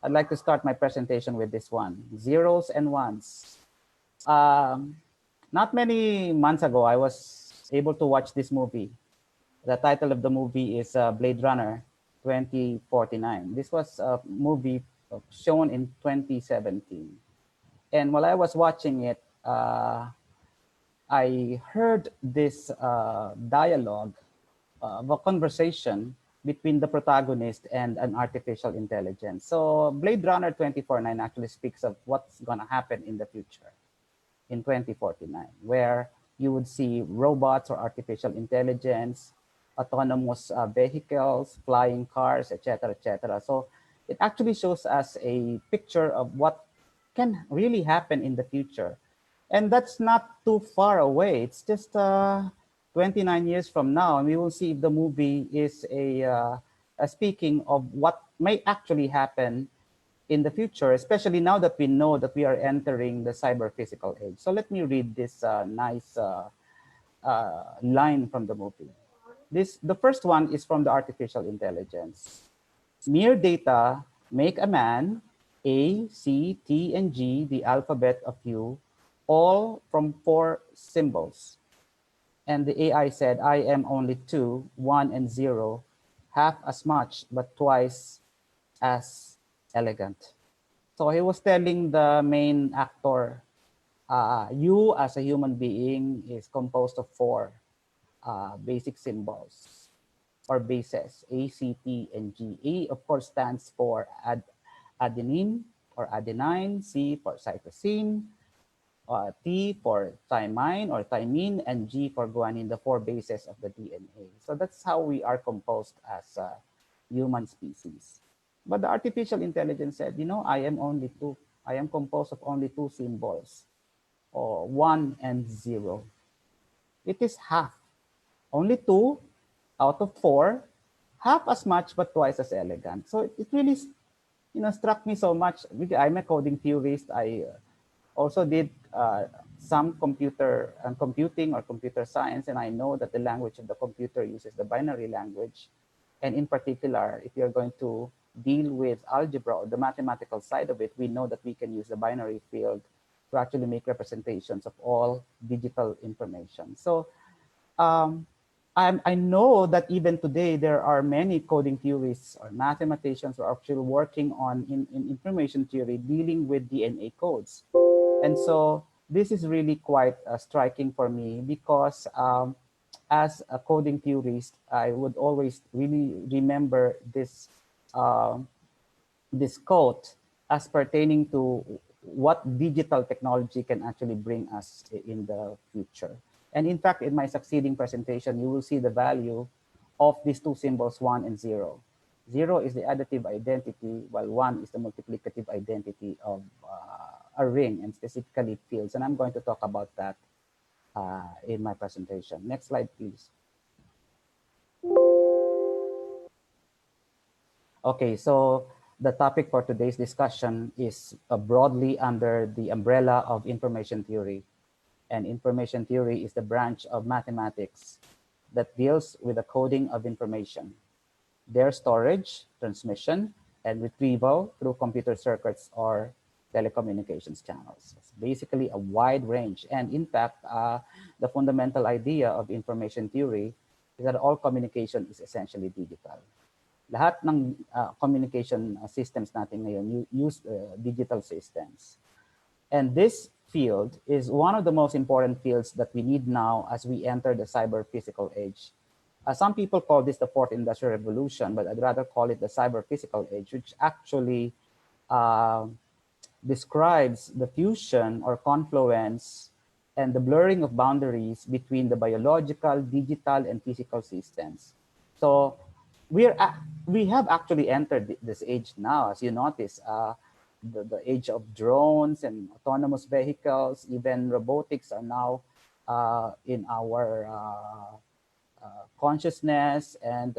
I'd like to start my presentation with this one, zeros and ones. Not many months ago, I was able to watch this movie. The title of the movie is Blade Runner 2049. This was a movie shown in 2017. And while I was watching it, I heard this dialogue of a conversation between the protagonist and an artificial intelligence. So Blade Runner 2049 actually speaks of what's going to happen in the future in 2049, where you would see robots or artificial intelligence, autonomous vehicles, flying cars, etc., etc. So it actually shows us a picture of what can really happen in the future. And that's not too far away. It's just 29 years from now, and we will see if the movie is a speaking of what may actually happen in the future, especially now that we know that we are entering the cyber physical age. So let me read this nice line from the movie. The first one is from the artificial intelligence. Mere data make a man, A, C, T, and G, the alphabet of you, all from 4 symbols. And the AI said, I am only 2, 1, and 0, half as much, but twice as elegant. So he was telling the main actor, you as a human being is composed of 4 basic symbols or bases, A, C, T, and G. A, of course, stands for adenine or adenine, C for cytosine, T for thymine or thymine, and G for guanine, the 4 bases of the DNA. So that's how we are composed as a human species. But the artificial intelligence said, you know, I am only 2. I am composed of only 2 symbols, or 1 and 0. It is half. Only 2 out of 4, half as much but twice as elegant. So it really, struck me so much. I'm a coding theorist. I also did some computing or computer science, and I know that the language of the computer uses the binary language. And in particular, if you're going to deal with algebra or the mathematical side of it, we know that we can use the binary field to actually make representations of all digital information. So I know that even today there are many coding theorists or mathematicians who are actually working on in information theory dealing with DNA codes. And so this is really quite striking for me because as a coding theorist, I would always really remember this, this quote as pertaining to what digital technology can actually bring us in the future. And in fact, in my succeeding presentation, you will see the value of these 2 symbols, 1 and 0. 0 is the additive identity, while 1 is the multiplicative identity of a ring, and specifically fields. And I'm going to talk about that in my presentation. Next slide, please. Okay, so the topic for today's discussion is broadly under the umbrella of information theory. And information theory is the branch of mathematics that deals with the coding of information, their storage, transmission, and retrieval through computer circuits or telecommunications channels. It's basically a wide range. And in fact, the fundamental idea of information theory is that all communication is essentially digital. Lahat ng communication systems natin ngayon use digital systems. And this field is one of the most important fields that we need now as we enter the cyber physical age. Some people call this the 4th industrial revolution, but I'd rather call it the cyber physical age, which actually describes the fusion or confluence and the blurring of boundaries between the biological, digital, and physical systems. So we have actually entered this age now, as you notice. The age of drones and autonomous vehicles, even robotics are now in our consciousness, and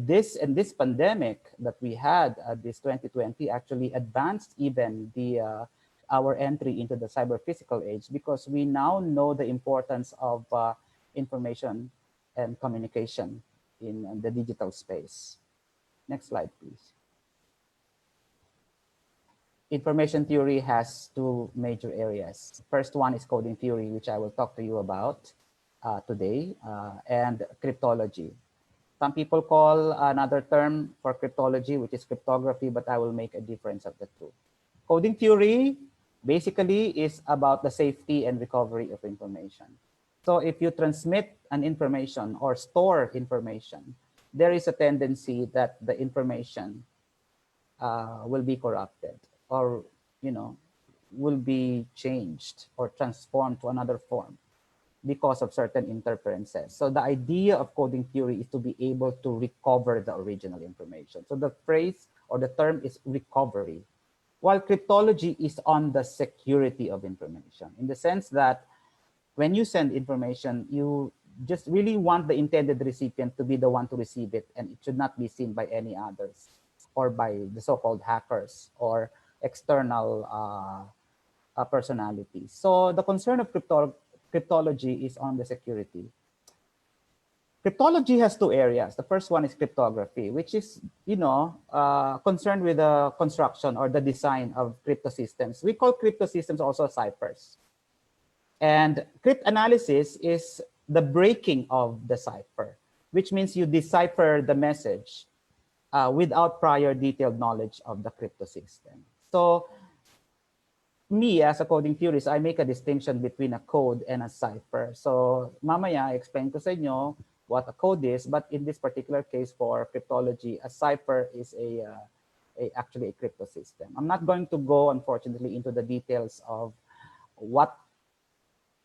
this pandemic that we had, this 2020, actually advanced even our entry into the cyber physical age, because we now know the importance of information and communication in the digital space. Next slide, please. information theory has two major areas. First one is coding theory, which I will talk to you about today, and cryptology. Some people call another term for cryptology, which is cryptography, but I will make a difference of the two. Coding theory basically is about the safety and recovery of information. So if you transmit an information or store information, there is a tendency that the information will be corrupted, or will be changed or transformed to another form because of certain interferences. So the idea of coding theory is to be able to recover the original information. So the phrase or the term is recovery, while cryptology is on the security of information, in the sense that when you send information, you just really want the intended recipient to be the one to receive it, and it should not be seen by any others or by the so-called hackers or external personalities. So the concern of cryptology is on the security. Cryptology has two areas. The first one is cryptography, which is, concerned with the construction or the design of crypto systems. We call crypto systems also ciphers. And cryptanalysis is the breaking of the cipher, which means you decipher the message without prior detailed knowledge of the crypto system. So me, as a coding theorist, I make a distinction between a code and a cipher. So mamaya, I explain ko sa inyo what a code is, but in this particular case for cryptology, a cipher is actually a crypto system. I'm not going to go, unfortunately, into the details of what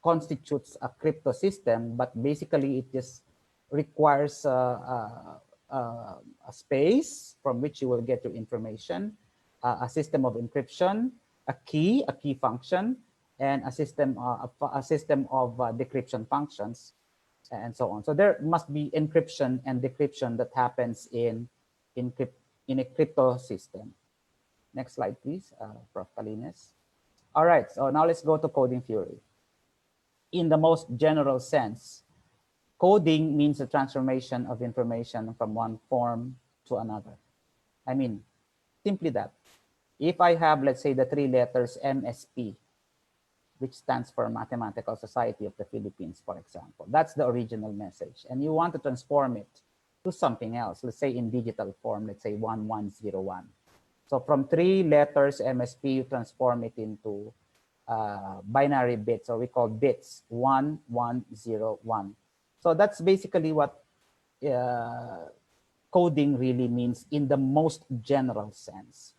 constitutes a crypto system, but basically it just requires a space from which you will get your information, a system of encryption, a key function, and a system of decryption functions, and so on. So there must be encryption and decryption that happens in a crypto system. Next slide, please, Prof. Palines. All right, so now let's go to coding theory. In the most general sense, coding means the transformation of information from one form to another. I mean, simply that. If I have, let's say, the three letters MSP, which stands for Mathematical Society of the Philippines, for example, that's the original message. And you want to transform it to something else, let's say in digital form, let's say 1101. So from three letters MSP, you transform it into binary bits, or we call bits, 1101. So that's basically what coding really means in the most general sense.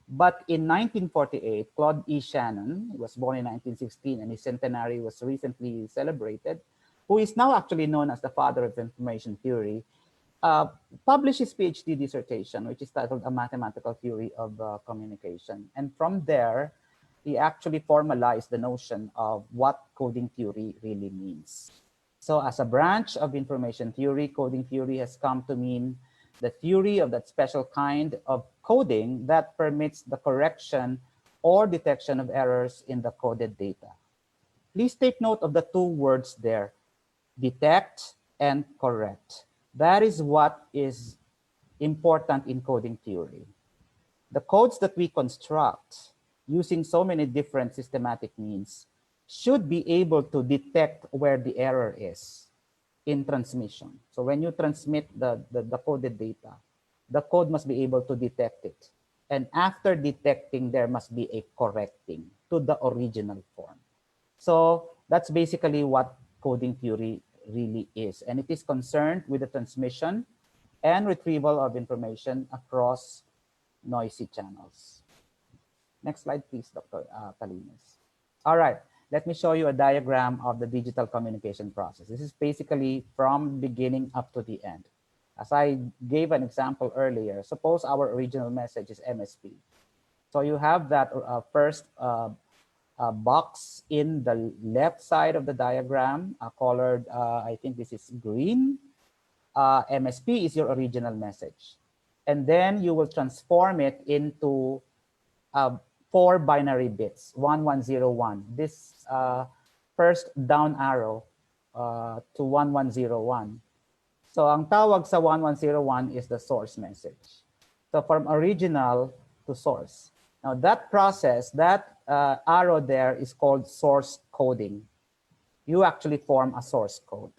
But in 1948, Claude E. Shannon, who was born in 1916, and his centenary was recently celebrated, who is now actually known as the father of information theory, published his PhD dissertation, which is titled A Mathematical Theory of Communication. And from there, he actually formalized the notion of what coding theory really means. So as a branch of information theory, coding theory has come to mean the theory of that special kind of coding that permits the correction or detection of errors in the coded data. Please take note of the two words there, detect and correct. That is what is important in coding theory. The codes that we construct using so many different systematic means should be able to detect where the error is in transmission. So when you transmit the coded data, the code must be able to detect it. And after detecting, there must be a correcting to the original form. So that's basically what coding theory really is. And it is concerned with the transmission and retrieval of information across noisy channels. Next slide, please, Dr. Palines. All right, let me show you a diagram of the digital communication process. This is basically from beginning up to the end. As I gave an example earlier, suppose our original message is MSP. So you have that first box in the left side of the diagram, colored, I think this is green. MSP is your original message. And then you will transform it into 4 binary bits, 1101. This first down arrow to 1101. So ang tawag sa 1101 is the source message. So from original to source. Now that process, that arrow there is called source coding. You actually form a source code.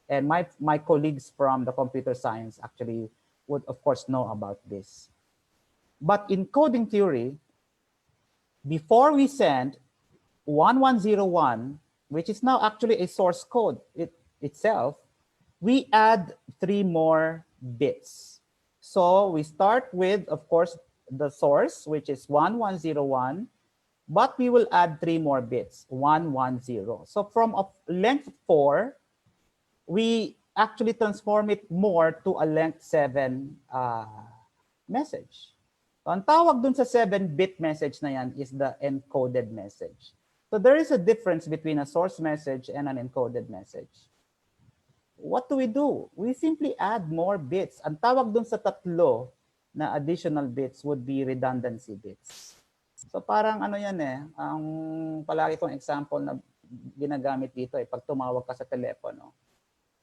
And my colleagues from the computer science actually would, of course, know about this. But in coding theory, before we send 1101, which is now actually a source code itself, we add 3 more bits. So we start with, of course, the source, which is 1101, but we will add 3 more bits, 110. So from a length 4, we actually transform it more to a length 7 message. So ang tawag dun sa 7-bit message na yan is the encoded message. So there is a difference between a source message and an encoded message. What do? We simply add more bits. Ang tawag dun sa 3 na additional bits would be redundancy bits. So parang ano yan ang palagi kong example na ginagamit dito pag tumawag ka sa telepono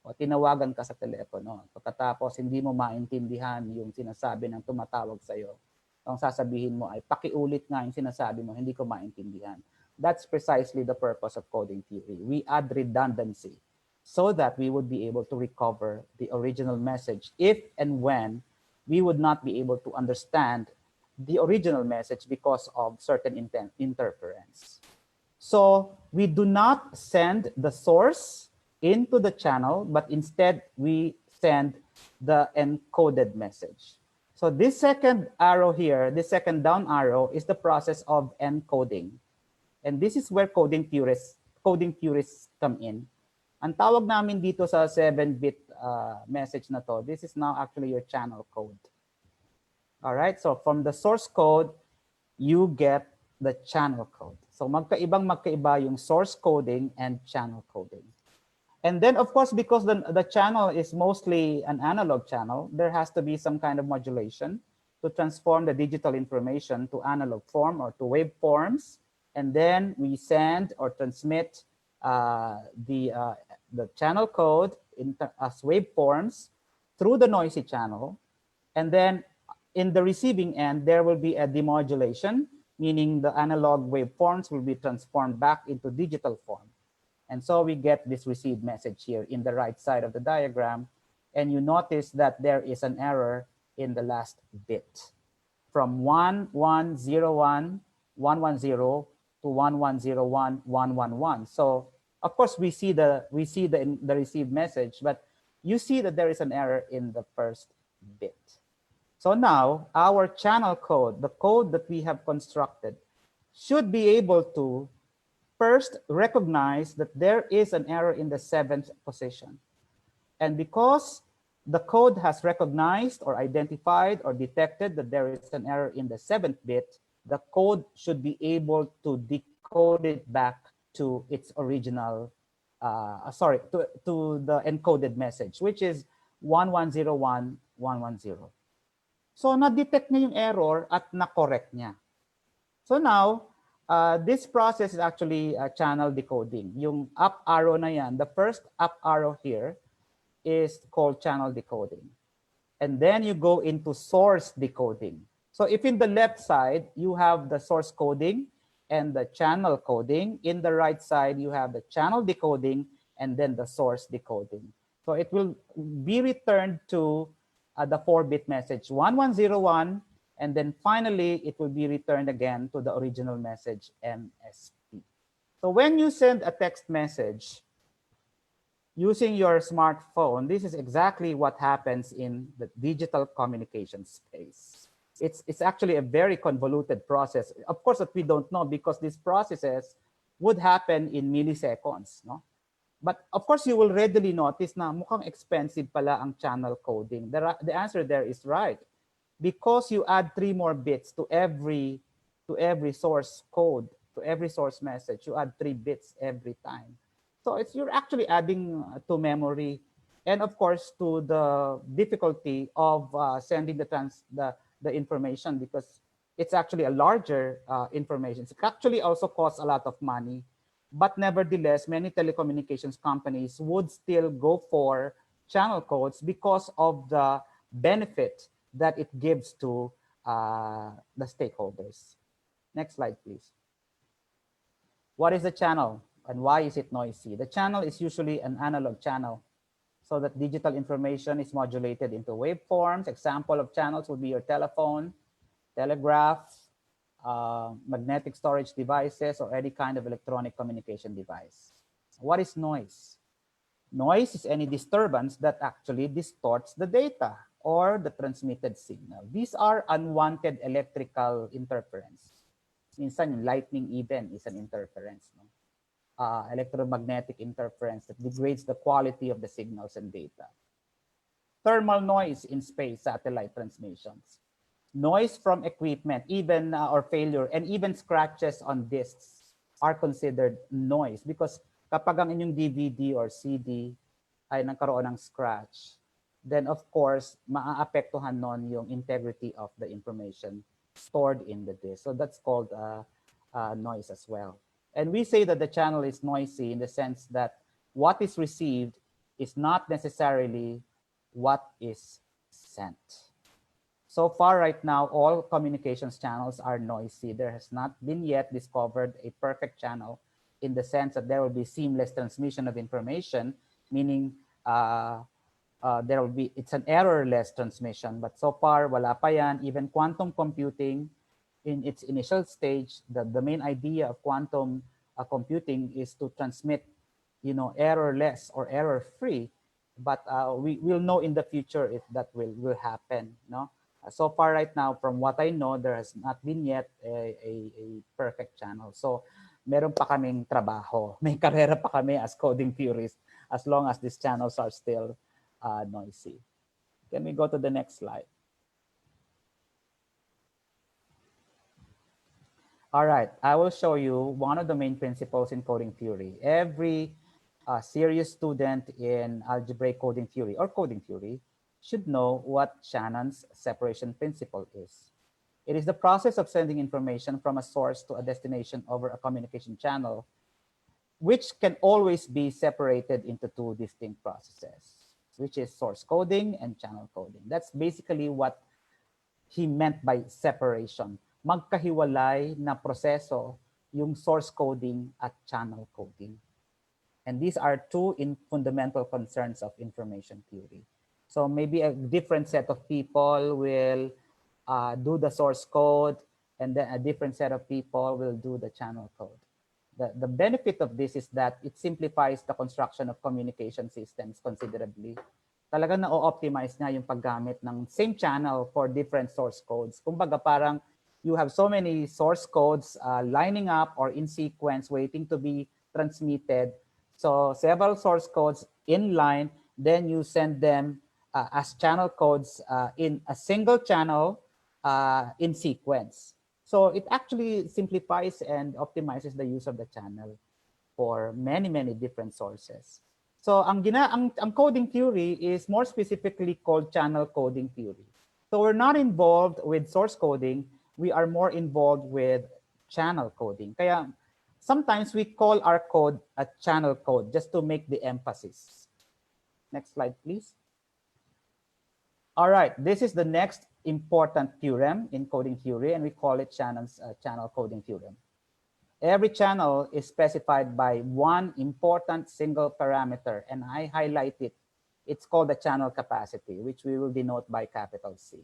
o tinawagan ka sa telepono. Pagkatapos hindi mo maintindihan yung sinasabi ng tumatawag sa'yo. Ang sasabihin mo ay pakiulit nga yung sinasabi mo, hindi ko maintindihan. That's precisely the purpose of coding theory. We add redundancy so that we would be able to recover the original message if and when we would not be able to understand the original message because of certain interference. So we do not send the source into the channel, but instead we send the encoded message. So this second arrow here, this second down arrow is the process of encoding. And this is where coding purists come in. Ang tawag namin dito sa 7-bit message na to, this is now actually your channel code. All right, so from the source code, you get the channel code. So magkaiba yung source coding and channel coding. And then, of course, because the channel is mostly an analog channel, there has to be some kind of modulation to transform the digital information to analog form or to waveforms. And then we send or transmit the channel code as waveforms through the noisy channel. And then in the receiving end, there will be a demodulation, meaning the analog waveforms will be transformed back into digital form. And so we get this received message here in the right side of the diagram. And you notice that there is an error in the last bit from 1101, 110 to 1101, 111. So of course we see the received message, but you see that there is an error in the first bit. So now our channel code, the code that we have constructed, should be able to first recognize that there is an error in the 7th position. And because the code has recognized or identified or detected that there is an error in the 7th bit, the code should be able to decode it back to its original, to the encoded message, which is 1101, 110. So na-detect niya yung error at na-correct niya. So now, this process is actually channel decoding. Yung up arrow na yan, the first up arrow here is called channel decoding. And then you go into source decoding. So if in the left side, you have the source coding and the channel coding, in the right side, you have the channel decoding and then the source decoding. So it will be returned to the 4-bit message 1101, and then finally it will be returned again to the original message MSP. So when you send a text message using your smartphone, this is exactly what happens in the digital communication space. It's actually a very convoluted process. Of course, that we don't know because these processes would happen in milliseconds, no? But of course, you will readily notice na mukhang expensive pala ang channel coding. The answer there is right. Because you add 3 more bits to every source code, to every source message, you add 3 bits every time. So you're actually adding to memory, and of course to the difficulty of sending the information, because it's actually a larger information. It actually also costs a lot of money, but nevertheless, many telecommunications companies would still go for channel codes because of the benefit that it gives to the stakeholders. Next slide, please. What is the channel and why is it noisy? The channel is usually an analog channel, so that digital information is modulated into waveforms. Example of channels would be your telephone, telegraph, magnetic storage devices, or any kind of electronic communication device. What is noise? Noise is any disturbance that actually distorts the data or the transmitted signal. These are unwanted electrical interference. Minsan yung lightning even is an interference. No? Electromagnetic interference that degrades the quality of the signals and data. Thermal noise in space satellite transmissions. Noise from equipment, even or failure, and even scratches on discs are considered noise because kapag ang inyong DVD or CD ay nagkaroon ng scratch, then of course, maaapektuhan nun yung integrity of the information stored in the disk. So that's called noise as well. And we say that the channel is noisy in the sense that what is received is not necessarily what is sent. So far right now, all communications channels are noisy. There has not been yet discovered a perfect channel in the sense that there will be seamless transmission of information, meaning there will be, it's an errorless transmission. But so far, wala pa yan. Even quantum computing in its initial stage, the main idea of quantum computing is to transmit, errorless or error-free. But we will know in the future if that will happen. No? So far right now, from what I know, there has not been yet a perfect channel. So meron pa kaming trabaho. May karera pa kami as coding theorists as long as these channels are still noisy. Can we go to the next slide? All right, I will show you one of the main principles in coding theory. Every serious student in algebraic coding theory or coding theory should know what Shannon's separation principle is. It is the process of sending information from a source to a destination over a communication channel, which can always be separated into two distinct processes, which is source coding and channel coding. That's basically what he meant by separation. Magkahiwalay na proseso yung source coding at channel coding. And these are two fundamental concerns of information theory. So maybe a different set of people will do the source code, and then a different set of people will do the channel code. The benefit of this is that it simplifies the construction of communication systems considerably. Talagang na-optimize na yung paggamit ng same channel for different source codes. Kumbaga parang you have so many source codes lining up or in sequence waiting to be transmitted. So several source codes in line, then you send them as channel codes in a single channel in sequence. So it actually simplifies and optimizes the use of the channel for many, many different sources. So ang coding theory is more specifically called channel coding theory. So we're not involved with source coding. We are more involved with channel coding. Kaya sometimes we call our code a channel code just to make the emphasis. Next slide, please. All right, this is the next important theorem in coding theory, and we call it Shannon's channel coding theorem. Every channel is specified by one important single parameter, and I highlight it. It's called the channel capacity, which we will denote by capital C.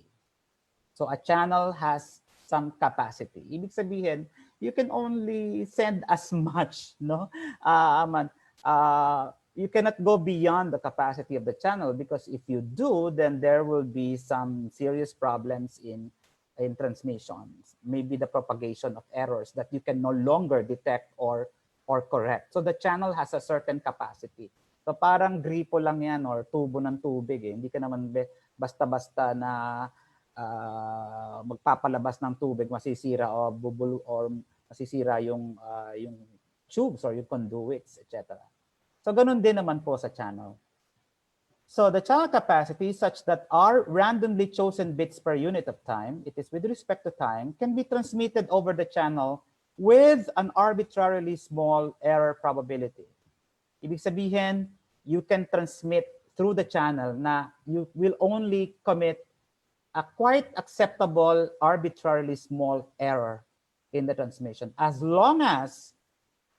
So a channel has some capacity. Ibig sabihin, you can only send as much, no? You cannot go beyond the capacity of the channel, because if you do, then there will be some serious problems in transmissions, maybe the propagation of errors that you can no longer detect or correct. So the channel has a certain capacity. So parang gripo lang yan or tubo ng tubig. Hindi ka naman basta-basta na magpapalabas ng tubig, masisira o masisira yung tubes or yung conduits, etc. So ganun din naman po sa channel. So the channel capacity is such that our randomly chosen bits per unit of time, it is with respect to time, can be transmitted over the channel with an arbitrarily small error probability. Ibig sabihin, you can transmit through the channel na you will only commit a quite acceptable arbitrarily small error in the transmission, as long as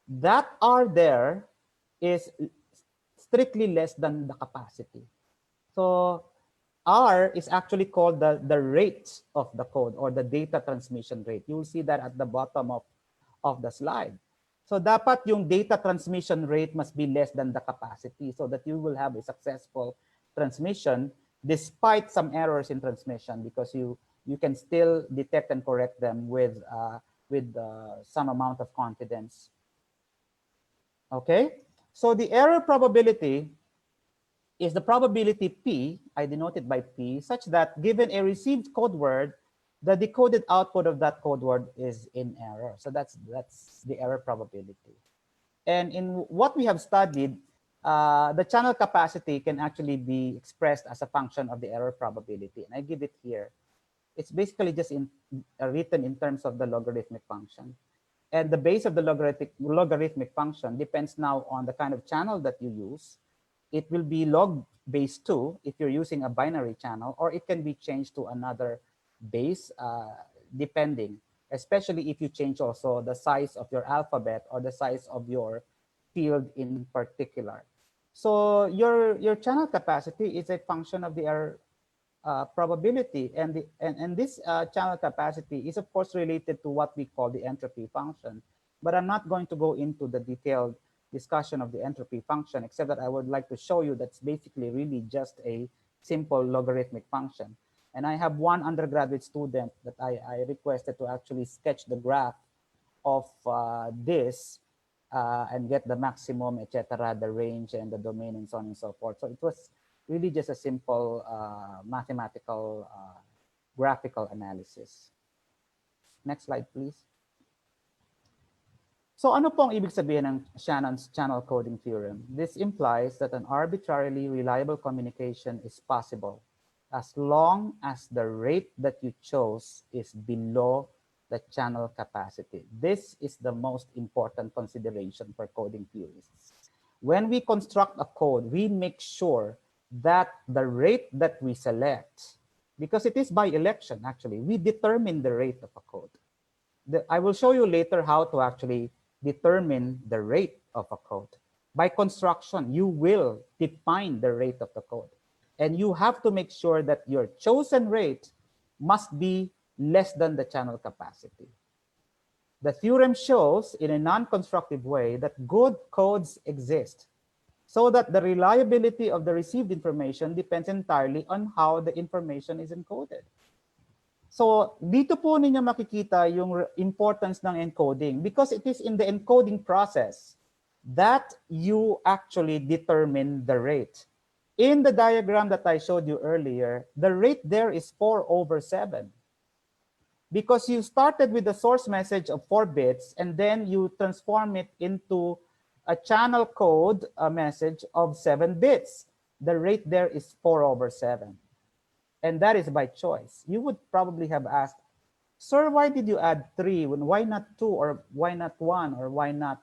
that R there is strictly less than the capacity. So R is actually called the rate of the code, or the data transmission rate. You will see that at the bottom of the slide. So dapat yung data transmission rate must be less than the capacity, so that you will have a successful transmission despite some errors in transmission, because you can still detect and correct them with some amount of confidence. Okay, so the error probability is the probability P, I denote it by P, such that given a received code word, the decoded output of that code word is in error. So that's the error probability. And in what we have studied, the channel capacity can actually be expressed as a function of the error probability. And I give it here. It's basically just written in terms of the logarithmic function. And the base of the logarithmic function depends now on the kind of channel that you use. It will be log base 2 if you're using a binary channel, or it can be changed to another base depending, especially if you change also the size of your alphabet or the size of your field in particular. So your channel capacity is a function of the error probability, and this channel capacity is of course related to what we call the entropy function. But I'm not going to go into the detailed discussion of the entropy function, except that I would like to show you that's basically really just a simple logarithmic function. And I have one undergraduate student that I requested to actually sketch the graph of this and get the maximum, etc., the range and the domain and so on and so forth. So it was really just a simple mathematical graphical analysis. Next slide, please. So ano pong ibig sabihin ng Shannon's channel coding theorem? This implies that an arbitrarily reliable communication is possible as long as the rate that you chose is below the channel capacity. This is the most important consideration for coding theorists. When we construct a code, we make sure that the rate that we select, because it is by election actually, we determine the rate of a code. I will show you later how to actually determine the rate of a code. By construction, you will define the rate of the code. And you have to make sure that your chosen rate must be less than the channel capacity. The theorem shows in a non-constructive way that good codes exist, so that the reliability of the received information depends entirely on how the information is encoded. So dito po ninyo makikita yung importance ng encoding, because it is in the encoding process that you actually determine the rate. In the diagram that I showed you earlier, the rate there is 4/7. Because you started with the source message of 4 bits and then you transform it into a channel code, a message of 7 bits. The rate there is 4/7. And that is by choice. You would probably have asked, sir, why did you add 3? Why not 2, or why not 1, or why not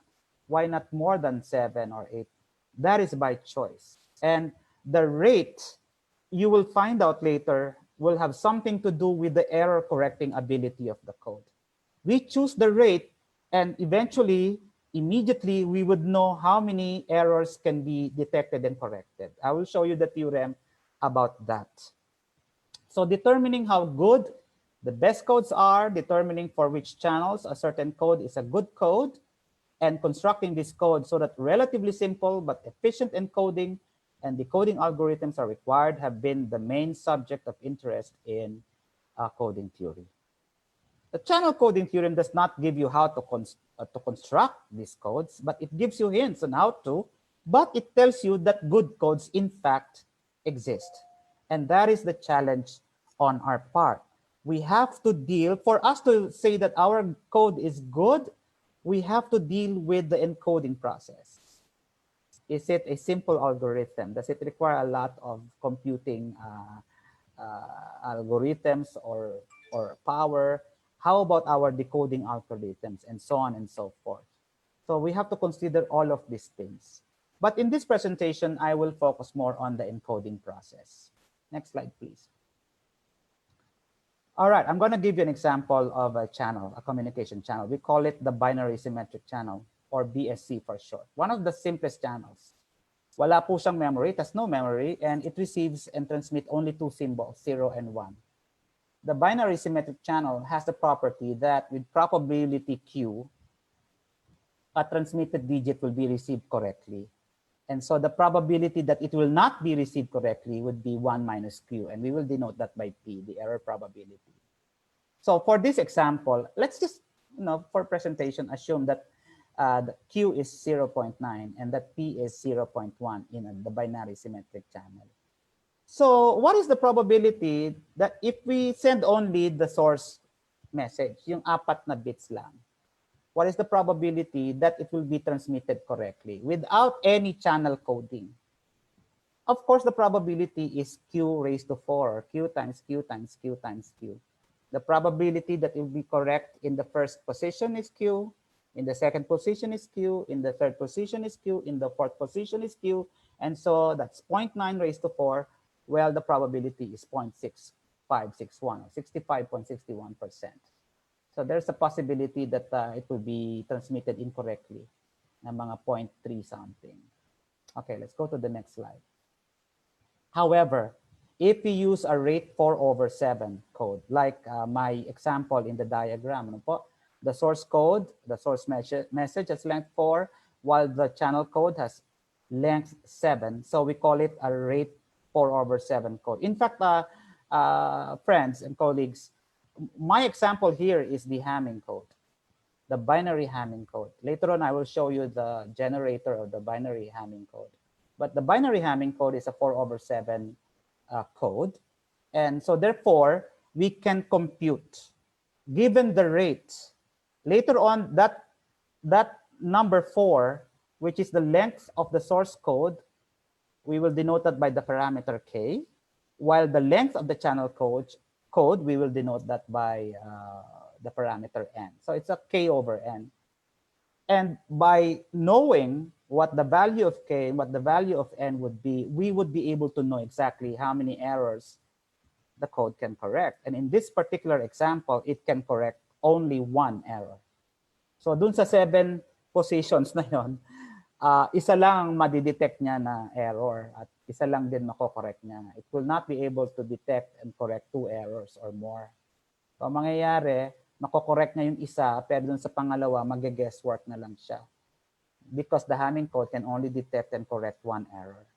more than 7 or 8? That is by choice. And the rate, you will find out later, will have something to do with the error correcting ability of the code. We choose the rate, and eventually, immediately, we would know how many errors can be detected and corrected. I will show you the theorem about that. So determining how good the best codes are, determining for which channels a certain code is a good code, and constructing this code so that relatively simple but efficient encoding and decoding algorithms are required have been the main subject of interest in coding theory. The channel coding theorem does not give you how to construct these codes, but it gives you hints on how to, but it tells you that good codes in fact exist. And that is the challenge on our part. We have to deal, for us to say that our code is good, we have to deal with the encoding process. Is it a simple algorithm? Does it require a lot of computing algorithms or power? How about our decoding algorithms, and so on and so forth? So we have to consider all of these things. But in this presentation, I will focus more on the encoding process. Next slide, please. All right, I'm going to give you an example of a channel, a communication channel. We call it the binary symmetric channel, or BSC for short. One of the simplest channels. Wala po siyang memory, it has no memory, and it receives and transmits only two symbols, 0 and 1. The binary symmetric channel has the property that with probability Q, a transmitted digit will be received correctly. And so the probability that it will not be received correctly would be 1 minus Q, and we will denote that by P, the error probability. So for this example, let's just, for presentation, assume that the Q is 0.9 and that P is 0.1 in the binary symmetric channel. So what is the probability that if we send only the source message, yung 4 na bits lang, what is the probability that it will be transmitted correctly without any channel coding? Of course, the probability is Q raised to 4, Q times Q times Q times Q. The probability that it will be correct in the first position is Q, in the second position is Q, in the third position is Q, in the fourth position is Q, and so that's 0.9 raised to 4. Well, the probability is 0.6561 or 65.61%. So there's a possibility that it will be transmitted incorrectly, na mga 0.3 something. Okay, let's go to the next slide. However, if we use a rate 4/7 code, like my example in the diagram, the source code, the source message has length 4, while the channel code has length 7. So we call it a rate 4/7 code. In fact, friends and colleagues, my example here is the Hamming code, the binary Hamming code. Later on, I will show you the generator of the binary Hamming code. But the binary Hamming code is a 4/7 code. And so therefore, we can compute, given the rate, later on that number 4, which is the length of the source code, we will denote that by the parameter K, while the length of the channel code, we will denote that by the parameter N. So it's a K over N. And by knowing what the value of K and what the value of N would be, we would be able to know exactly how many errors the code can correct. And in this particular example, it can correct only 1 error. So dun sa 7 positions na yon, isa lang madidetect niya na error at isa lang din mako-correct niya. It will not be able to detect and correct 2 errors or more. So mangyayari, mako-correct niya yung isa, pero dun sa pangalawa, mag-guesswork na lang siya. Because the Hamming code can only detect and correct 1 error.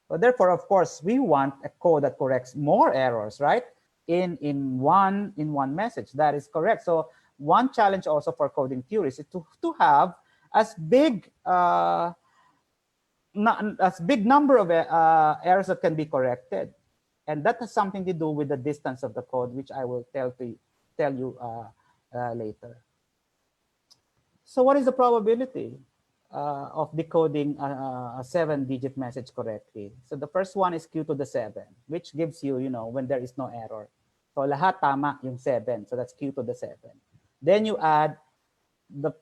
So therefore, of course, we want a code that corrects more errors, right? In one message. That is correct. So one challenge also for coding theories is to have as big number of errors that can be corrected, and that has something to do with the distance of the code, which I will tell you later. So what is the probability of decoding a 7-digit message correctly? So the first one is Q to the 7, which gives you, when there is no error. So lahat tama yung 7, so that's Q to the 7. Then you add the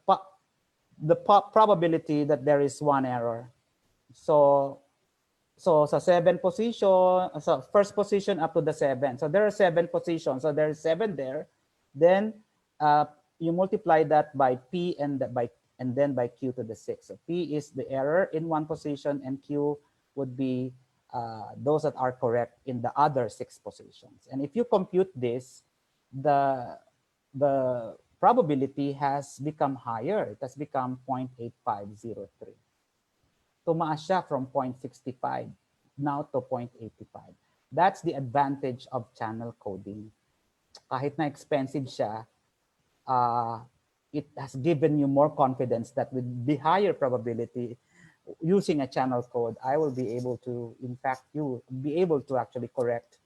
probability that there is 1 error. So sa 7 position, so first position up to the 7. So there are 7 positions. So there is 7 there. Then you multiply that by P and then by Q to the 6. So P is the error in one position, and Q would be those that are correct in the other 6 positions. And if you compute this, the probability has become higher. It has become 0.8503. Tumaas siya from 0.65 now to 0.85. That's the advantage of channel coding. Kahit na expensive siya, it has given you more confidence that with the higher probability using a channel code, I will be able to, in fact, you will be able to actually correct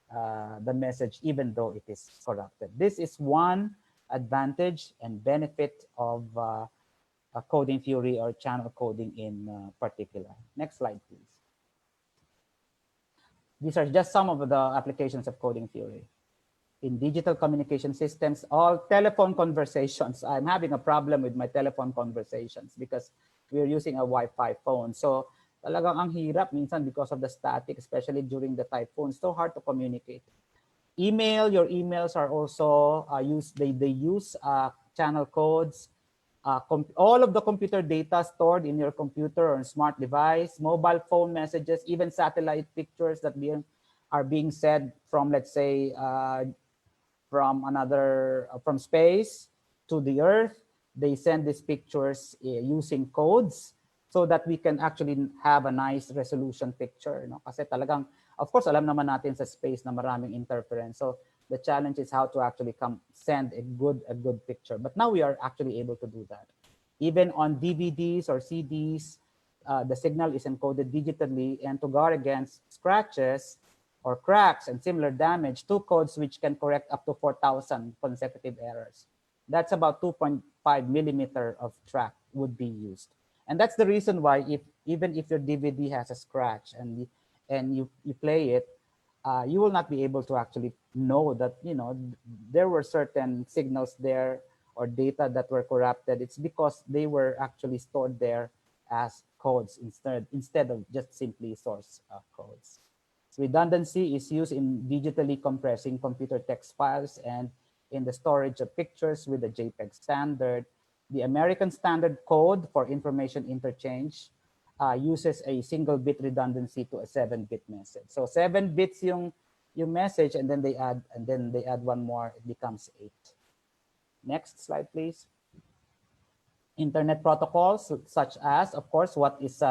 the message even though it is corrupted. This is one advantage and benefit of coding theory or channel coding in particular. Next slide, please. These are just some of the applications of coding theory. In digital communication systems, all telephone conversations. I'm having a problem with my telephone conversations because we're using a Wi-Fi phone. So talagang ang hirap minsan because of the static, especially during the typhoon. So hard to communicate. Your emails are also they use channel codes. All of the computer data stored in your computer or smart device, mobile phone messages, even satellite pictures that are being sent from, let's say, from space to the Earth. They send these pictures using codes so that we can actually have a nice resolution picture. No? Kasi talagang, of course, alam naman natin sa space na maraming interference. So the challenge is how to actually send a good picture. But now we are actually able to do that. Even on DVDs or CDs, the signal is encoded digitally, and to guard against scratches or cracks and similar damage, two codes which can correct up to 4,000 consecutive errors. That's about 2.5 millimeter of track would be used. And that's the reason why even if your DVD has a scratch and you play it, you will not be able to actually know that, there were certain signals there or data that were corrupted. It's because they were actually stored there as codes instead of just simply source codes. Redundancy is used in digitally compressing computer text files and in the storage of pictures with the JPEG standard. The American Standard Code for Information Interchange uses a single bit redundancy to a 7-bit message. So 7 bits yung message, and then they add one more, it becomes 8. Next slide, please. Internet protocols such as, of course, what is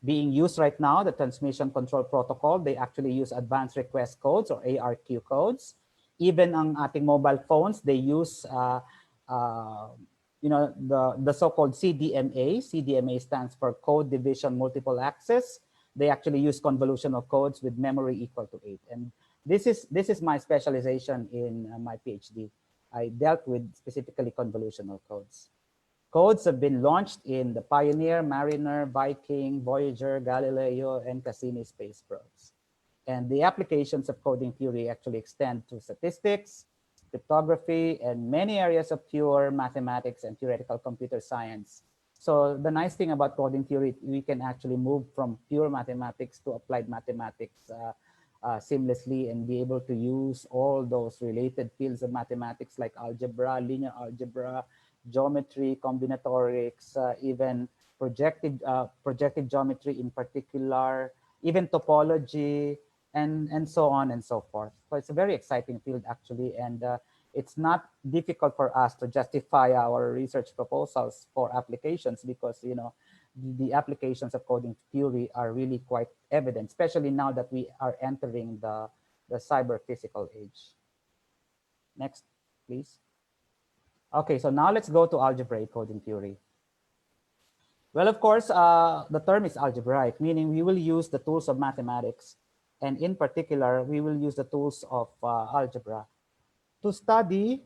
being used right now, the transmission control protocol. They actually use advanced request codes or ARQ codes. Even ang ating mobile phones, they use the so-called CDMA. CDMA stands for Code Division Multiple Access. They actually use convolutional codes with memory equal to 8. And this is my specialization in my PhD. I dealt with specifically convolutional codes. Codes have been launched in the Pioneer, Mariner, Viking, Voyager, Galileo, and Cassini space probes. And the applications of coding theory actually extend to statistics, cryptography, and many areas of pure mathematics and theoretical computer science. So the nice thing about coding theory, we can actually move from pure mathematics to applied mathematics seamlessly and be able to use all those related fields of mathematics like algebra, linear algebra, geometry, combinatorics, even projective geometry in particular, even topology, and so on and so forth. So it's a very exciting field actually, and it's not difficult for us to justify our research proposals for applications because the applications of coding theory are really quite evident, especially now that we are entering the cyber physical age. Next, please. Okay, so now let's go to algebraic coding theory. Well, of course, the term is algebraic, meaning we will use the tools of mathematics. And in particular, we will use the tools of algebra to study,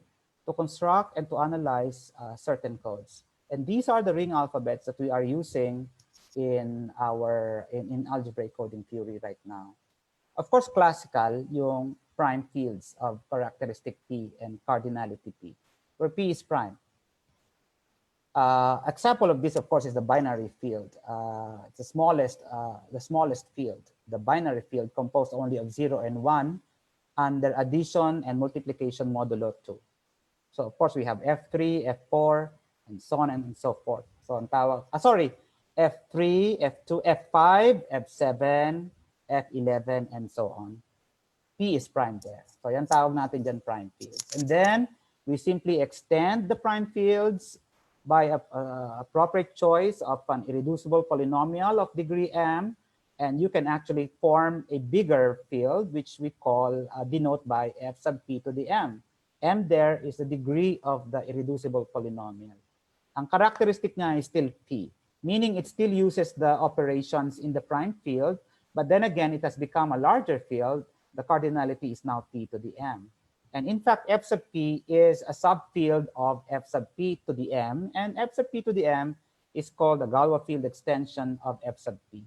to construct, and to analyze certain codes. And these are the ring alphabets that we are using in algebraic coding theory right now. Of course, classical, yung prime fields of characteristic P and cardinality P, where P is prime. Example of this, of course, is the binary field. It's the smallest field. The binary field composed only of 0 and 1 under addition and multiplication modulo 2. So of course we have F3, F4, and so on and so forth. So ang tawag, F3, F2, F5, F7, F11, and so on. P is prime there. So yan tawag natin dyan prime fields. And then we simply extend the prime fields by appropriate choice of an irreducible polynomial of degree m, and you can actually form a bigger field, which we call denote by f sub p to the m. M there is the degree of the irreducible polynomial. Ang characteristic niya is still p, meaning it still uses the operations in the prime field, but then again, it has become a larger field. The cardinality is now p to the m. And in fact, f sub p is a subfield of f sub p to the m, and f sub p to the m is called the Galois field extension of f sub p.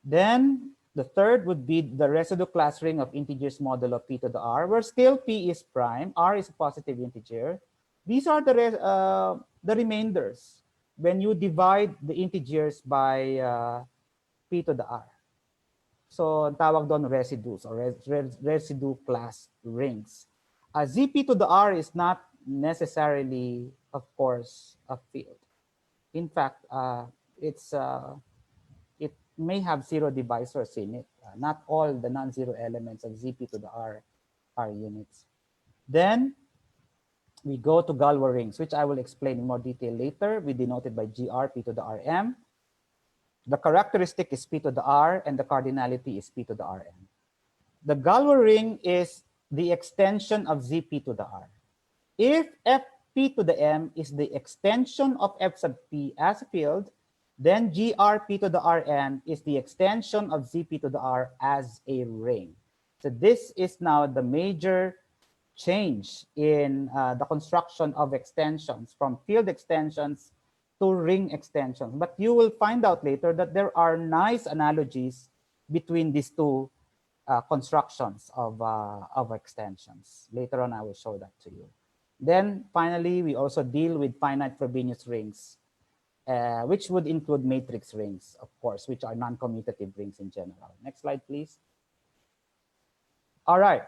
Then the third would be the residue class ring of integers modulo p to the r, where still p is prime, r is a positive integer. These are the remainders when you divide the integers by p to the r. So tawag doon residues or residue class rings. ZP to the R is not necessarily, of course, a field. In fact, it may have zero divisors in it. Not all the non-zero elements of ZP to the R are units. Then we go to Galois rings, which I will explain in more detail later. We denote it by GR, P to the RM. The characteristic is P to the R, and the cardinality is P to the RM. The Galois ring is the extension of ZP to the R. If Fp to the M is the extension of F sub P as a field, then GRP to the Rn is the extension of ZP to the R as a ring. So this is now the major change in the construction of extensions from field extensions to ring extensions. But you will find out later that there are nice analogies between these two constructions of extensions. Later on, I will show that to you. Then finally, we also deal with finite Frobenius rings, which would include matrix rings, of course, which are non-commutative rings in general. Next slide, please. All right.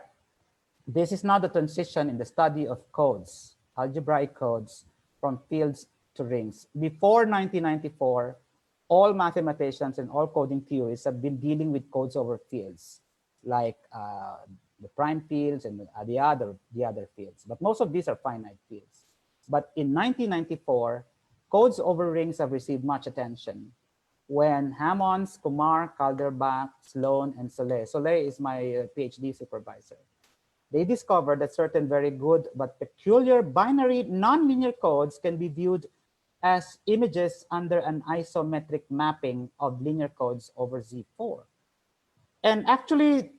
This is now the transition in the study of codes, algebraic codes, from fields to rings. Before 1994, all mathematicians and all coding theorists have been dealing with codes over fields, like the prime fields and the other fields. But most of these are finite fields. But in 1994, codes over rings have received much attention when Hammonds, Kumar, Calderbach, Sloan, and Soleil. Soleil is my PhD supervisor. They discovered that certain very good but peculiar binary nonlinear codes can be viewed as images under an isometric mapping of linear codes over Z4. And actually,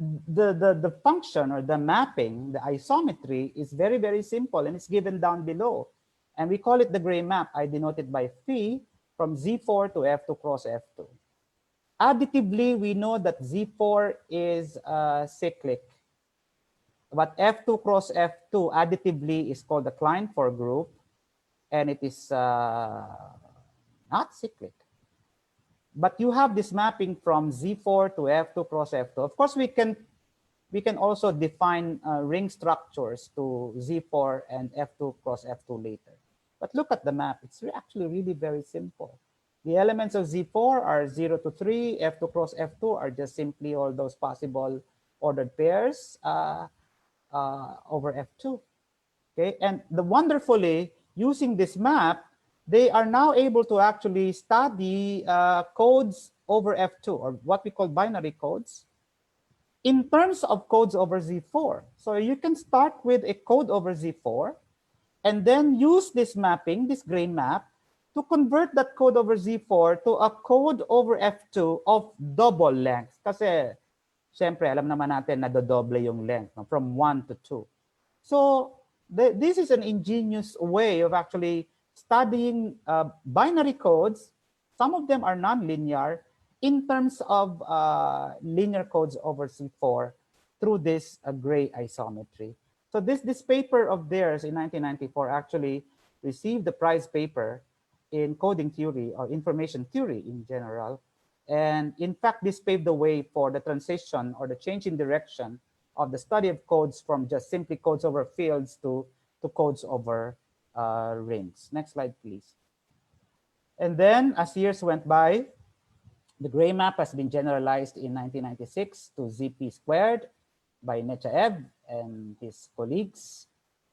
the function or the mapping, the isometry is very, very simple, and it's given down below. And we call it the gray map. I denote it by phi from Z4 to F2 cross F2. Additively, we know that Z4 is cyclic, but F2 cross F2 additively is called the Klein-4 group, and it is not cyclic. But you have this mapping from Z4 to F2 cross F2. Of course, we can also define ring structures to Z4 and F2 cross F2 later. But look at the map. It's actually really very simple. The elements of Z4 are 0 to 3. F2 cross F2 are just simply all those possible ordered pairs over F2. Okay, and wonderfully, using this map, they are now able to actually study codes over F2, or what we call binary codes, in terms of codes over Z4. So you can start with a code over Z4, and then use this mapping, this gray map, to convert that code over Z4 to a code over F2 of double length. Kasi, syempre, alam naman natin na dodoble yung length, no? From 1 to 2. So this is an ingenious way of actually studying binary codes. Some of them are nonlinear in terms of linear codes over Z4 through this gray isometry. So this paper of theirs in 1994 actually received the prize paper in coding theory or information theory in general. And in fact, this paved the way for the transition or the change in direction of the study of codes from just simply codes over fields to codes over rings. Next slide, please. And then as years went by, the gray map has been generalized in 1996 to ZP squared by Nechaev and his colleagues.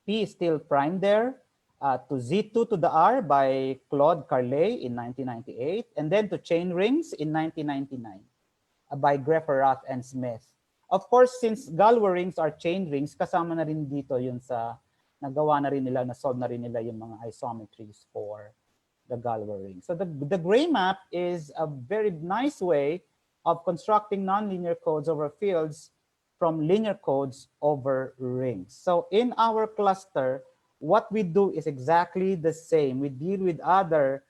P is still prime there, to Z2 to the R by Claude Carlet in 1998, and then to chain rings in 1999 by Grefferath and Smith. Of course, since Galois rings are chain rings, kasama na rin dito yun sa nagawa na rin nila, na-solve na rin nila yung mga isometries for the Galois ring. So the gray map is a very nice way of constructing nonlinear codes over fields from linear codes over rings. So in our cluster, what we do is exactly the same. We deal with other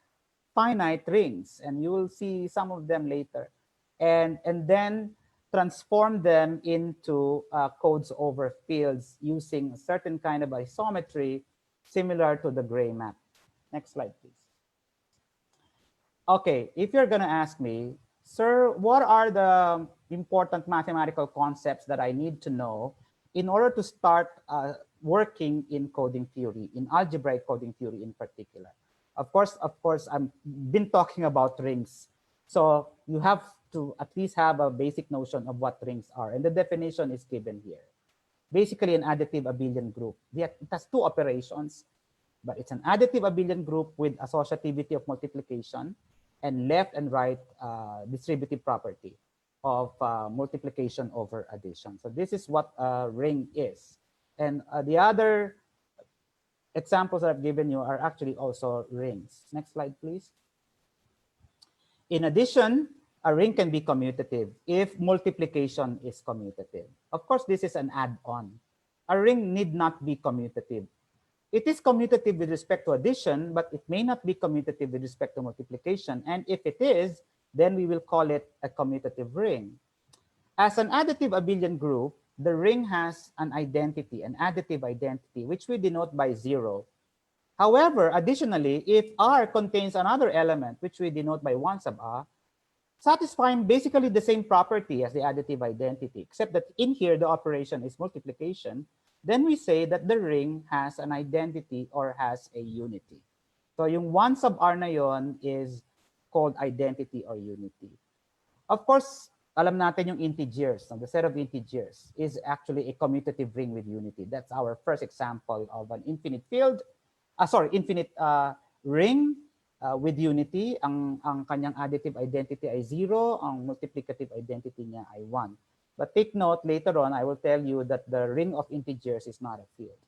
finite rings, and you will see some of them later. And then transform them into codes over fields using a certain kind of isometry similar to the gray map. Next slide, please. Okay, if you're going to ask me, Sir, what are the important mathematical concepts that I need to know in order to start working in coding theory, in algebraic coding theory in particular? Of course, I've been talking about rings. So you have to at least have a basic notion of what rings are. And the definition is given here. Basically an additive abelian group. It has two operations, but it's an additive abelian group with associativity of multiplication and left and right distributive property of multiplication over addition. So this is what a ring is. And the other examples that I've given you are actually also rings. Next slide, please. In addition, a ring can be commutative if multiplication is commutative. Of course, this is an add-on. A ring need not be commutative. It is commutative with respect to addition, but it may not be commutative with respect to multiplication. And if it is, then we will call it a commutative ring. As an additive abelian group, the ring has an identity, an additive identity, which we denote by 0. However, additionally, if R contains another element, which we denote by 1 sub R, satisfying basically the same property as the additive identity, except that in here the operation is multiplication, then we say that the ring has an identity or has a unity. So yung 1 sub R na yon is called identity or unity. Of course, alam natin yung integers. The set of integers is actually a commutative ring with unity. That's our first example of an infinite field. Infinite ring with unity. Ang kanyang additive identity ay 0, ang multiplicative identity niya ay 1. But take note, later on, I will tell you that the ring of integers is not a field.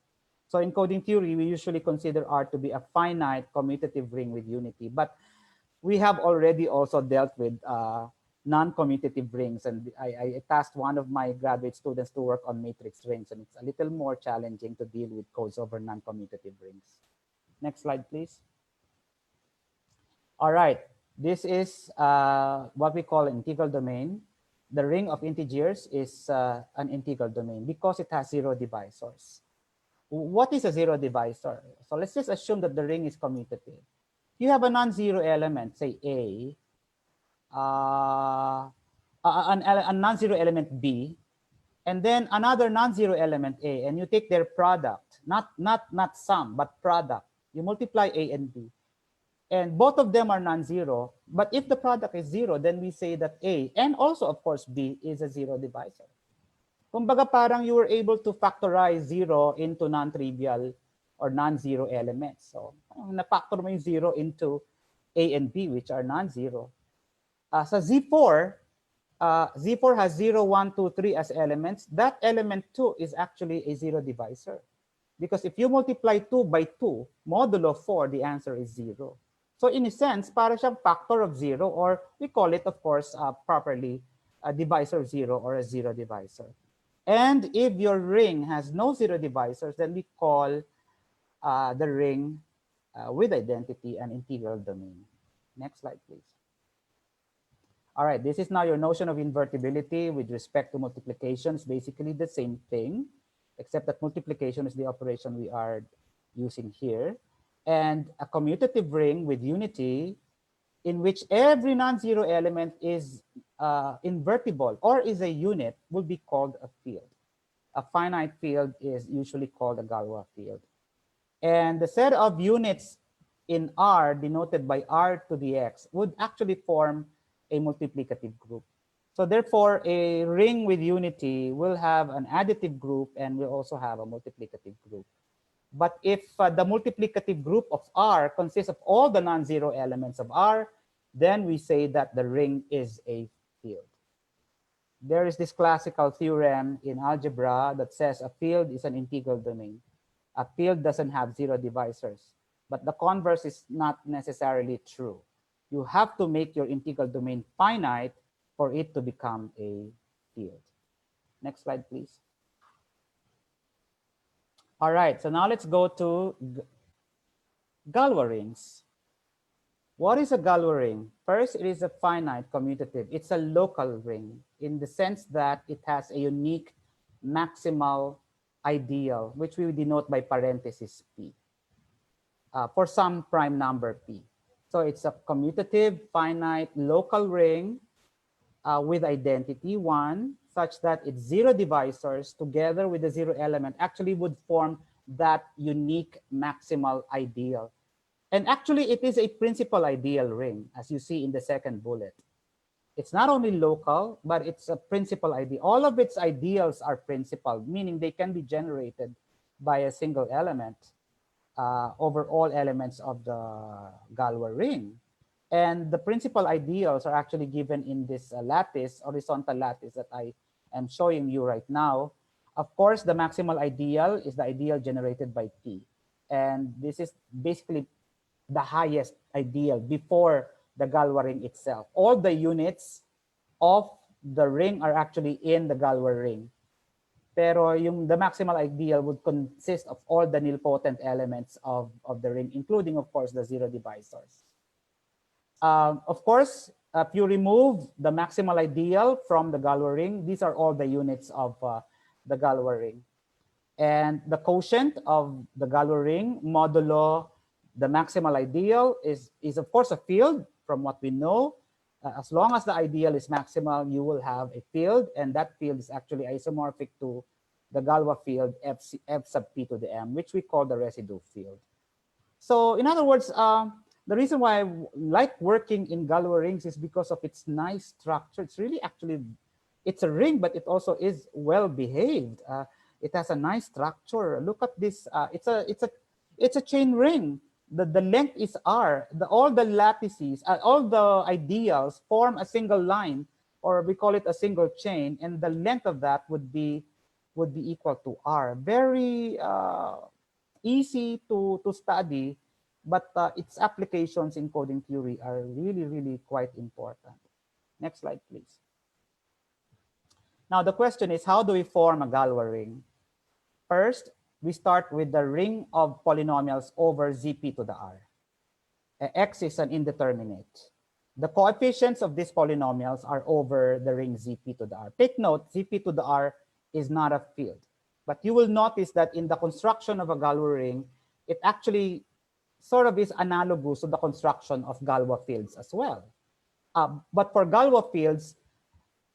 So in coding theory, we usually consider R to be a finite commutative ring with unity. But we have already also dealt with non-commutative rings. And I tasked one of my graduate students to work on matrix rings. And it's a little more challenging to deal with codes over non-commutative rings. Next slide, please. All right. This is what we call an integral domain. The ring of integers is an integral domain because it has 0 divisors. What is a 0 divisor? So let's just assume that the ring is commutative. You have a non-zero element, say A, a non-zero element B, and then another non-zero element A, and you take their product, not sum, but product. You multiply A and B. And both of them are non-zero. But if the product is 0, then we say that A, and also, of course, B, is a 0 divisor. Kumbaga parang you were able to factorize 0 into non-trivial or non-zero elements. So, na-factor mo yung 0 into A and B, which are non-zero. Sa Z4, Z4 has 0, 1, 2, 3 as elements. That element 2 is actually a 0 divisor. Because if you multiply 2 by 2, modulo 4, the answer is 0. So in a sense, para siyang factor of 0, or we call it, of course, properly, a divisor 0 or a 0 divisor. And if your ring has no 0 divisors, then we call the ring with identity an integral domain. Next slide, please. All right, this is now your notion of invertibility with respect to multiplication. It's basically the same thing, except that multiplication is the operation we are using here. And a commutative ring with unity in which every non-zero element is invertible or is a unit will be called a field. A finite field is usually called a Galois field. And the set of units in R denoted by R to the X would actually form a multiplicative group. So therefore, a ring with unity will have an additive group and will also have a multiplicative group. But if the multiplicative group of R consists of all the non-zero elements of R, then we say that the ring is a field. There is this classical theorem in algebra that says a field is an integral domain. A field doesn't have 0 divisors, but the converse is not necessarily true. You have to make your integral domain finite for it to become a field. Next slide, please. All right, so now let's go to Galois rings. What is a Galois ring? First, it is a finite commutative. It's a local ring in the sense that it has a unique maximal ideal, which we denote by parenthesis P, for some prime number P. So it's a commutative, finite, local ring with identity 1, such that its 0 divisors together with the 0 element actually would form that unique maximal ideal. And actually, it is a principal ideal ring, as you see in the second bullet. It's not only local, but it's a principal ideal. All of its ideals are principal, meaning they can be generated by a single element over all elements of the Galois ring. And the principal ideals are actually given in this lattice, horizontal lattice that I am showing you right now. Of course, the maximal ideal is the ideal generated by P. And this is basically the highest ideal before the Galois ring itself. All the units of the ring are actually in the Galois ring. Pero the maximal ideal would consist of all the nilpotent elements of the ring, including, of course, the 0 divisors. Of course, if you remove the maximal ideal from the Galois ring, these are all the units of the Galois ring. And the quotient of the Galois ring modulo the maximal ideal is of course a field from what we know. As long as the ideal is maximal, you will have a field, and that field is actually isomorphic to the Galois field f sub p to the m, which we call the residue field. So in other words, the reason why I like working in Galois rings is because of its nice structure. It's really actually, it's a ring, but it also is well behaved. It has a nice structure. Look at this. It's a chain ring. The length is r. All the lattices, all the ideals form a single line, or we call it a single chain, and the length of that would be equal to r. Very easy to study, but its applications in coding theory are really, really quite important. Next slide, please. Now, the question is, how do we form a Galois ring? First, we start with the ring of polynomials over Zp to the r. X is an indeterminate. The coefficients of these polynomials are over the ring Zp to the r. Take note, Zp to the r is not a field. But you will notice that in the construction of a Galois ring, it actually sort of is analogous to the construction of Galois fields as well. But for Galois fields,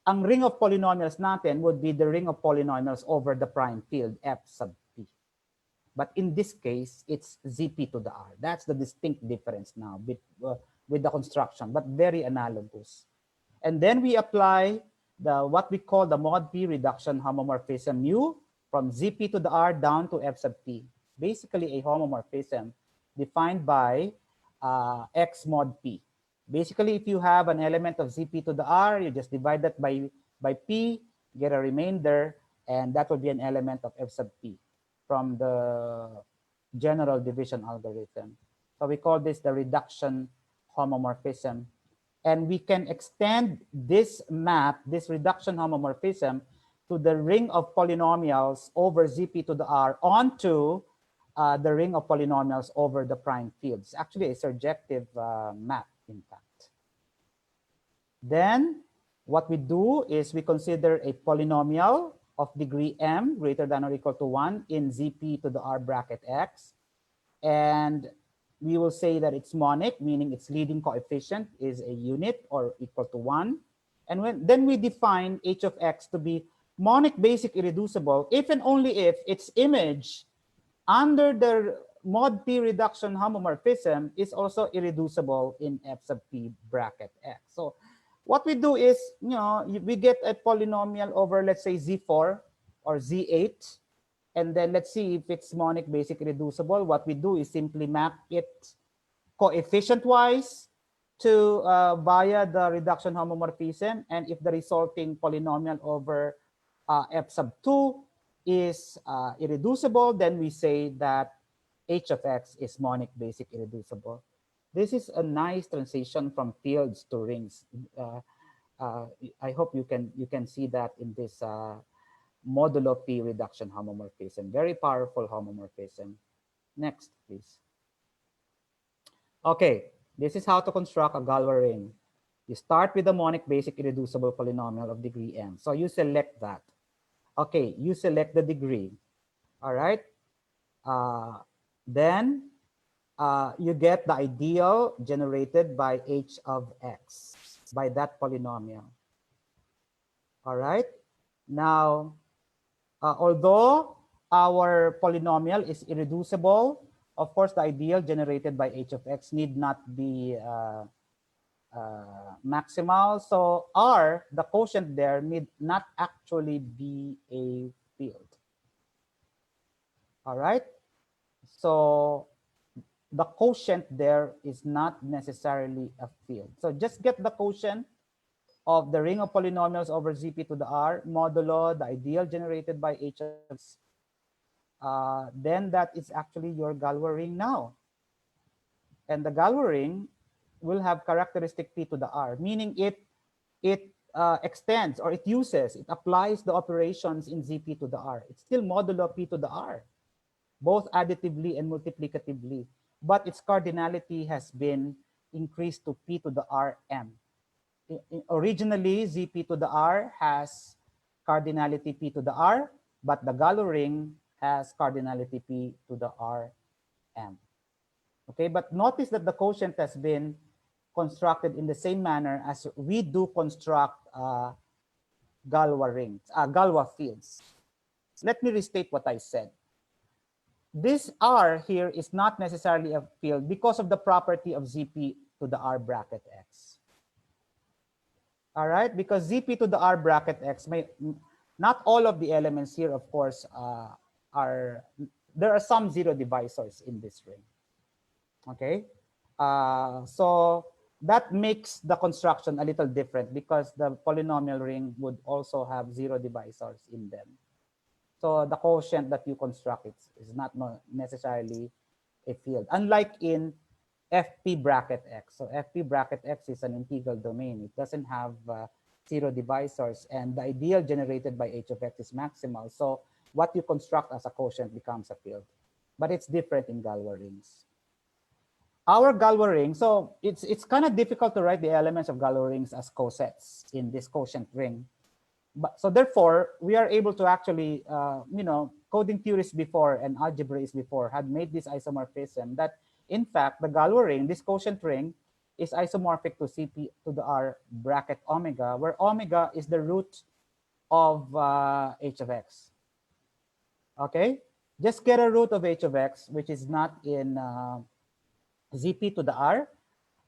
ang ring of polynomials natin would be the ring of polynomials over the prime field f sub p. But in this case, it's Zp to the r. That's the distinct difference now with the construction, but very analogous. And then we apply what we call the mod p reduction homomorphism mu from Zp to the r down to f sub p. Basically a homomorphism defined by x mod p. Basically, if you have an element of Zp to the r, you just divide that by p, get a remainder, and that will be an element of f sub p from the general division algorithm. So we call this the reduction homomorphism. And we can extend this map, this reduction homomorphism, to the ring of polynomials over Zp to the r onto the ring of polynomials over the prime fields. Actually, a surjective map, in fact. Then what we do is we consider a polynomial of degree m greater than or equal to 1 in Zp to the r bracket x. And we will say that it's monic, meaning its leading coefficient is a unit or equal to 1. And then we define h of x to be monic basic irreducible if and only if its image under the mod p reduction homomorphism is also irreducible in f sub p bracket x. So what we do is, we get a polynomial over, let's say, z4 or z8. And then let's see if it's monic basic irreducible. What we do is simply map it coefficient-wise to via the reduction homomorphism. And if the resulting polynomial over f sub 2 is irreducible, then we say that h of x is monic basic irreducible. This is a nice transition from fields to rings. I hope you can see that in this modulo p reduction homomorphism. Very powerful homomorphism. Next, please. Okay, this is how to construct a Galois ring. You start with the monic basic irreducible polynomial of degree m. So you select that. Okay, you select the degree. All right. Then you get the ideal generated by h of x, by that polynomial. All right. Now, although our polynomial is irreducible, of course, the ideal generated by h of x need not be maximal. So R, the quotient there, need not actually be a field. All right. So the quotient there is not necessarily a field. So just get the quotient of the ring of polynomials over Zp to the R modulo the ideal generated by h of x. Then that is actually your Galois ring now. And the Galois ring will have characteristic p to the R, meaning it extends or it applies the operations in Zp to the R. It's still modulo p to the R, both additively and multiplicatively, but its cardinality has been increased to p to the R m. Originally, Zp to the R has cardinality p to the R, but the Galois ring has cardinality p to the R m. Okay, but notice that the quotient has been constructed in the same manner as we do construct Galois rings, Galois fields. Let me restate what I said. This R here is not necessarily a field because of the property of Zp to the R bracket x. All right, because Zp to the R bracket x may not all of the elements here, of course, there are some zero divisors in this ring. Okay, so that makes the construction a little different because the polynomial ring would also have zero divisors in them. So the quotient that you construct is not necessarily a field, unlike in FP bracket x. So FP bracket x is an integral domain. It doesn't have zero divisors, and the ideal generated by h of x is maximal. So what you construct as a quotient becomes a field, but it's different in Galois rings. Our Galois ring, so it's kind of difficult to write the elements of Galois rings as cosets in this quotient ring. But so therefore, we are able to actually, coding theorists before and algebraists before had made this isomorphism that, in fact, the Galois ring, this quotient ring, is isomorphic to Cp to the R bracket omega, where omega is the root of h of x. Okay, just get a root of h of x, which is not in Zp to the R,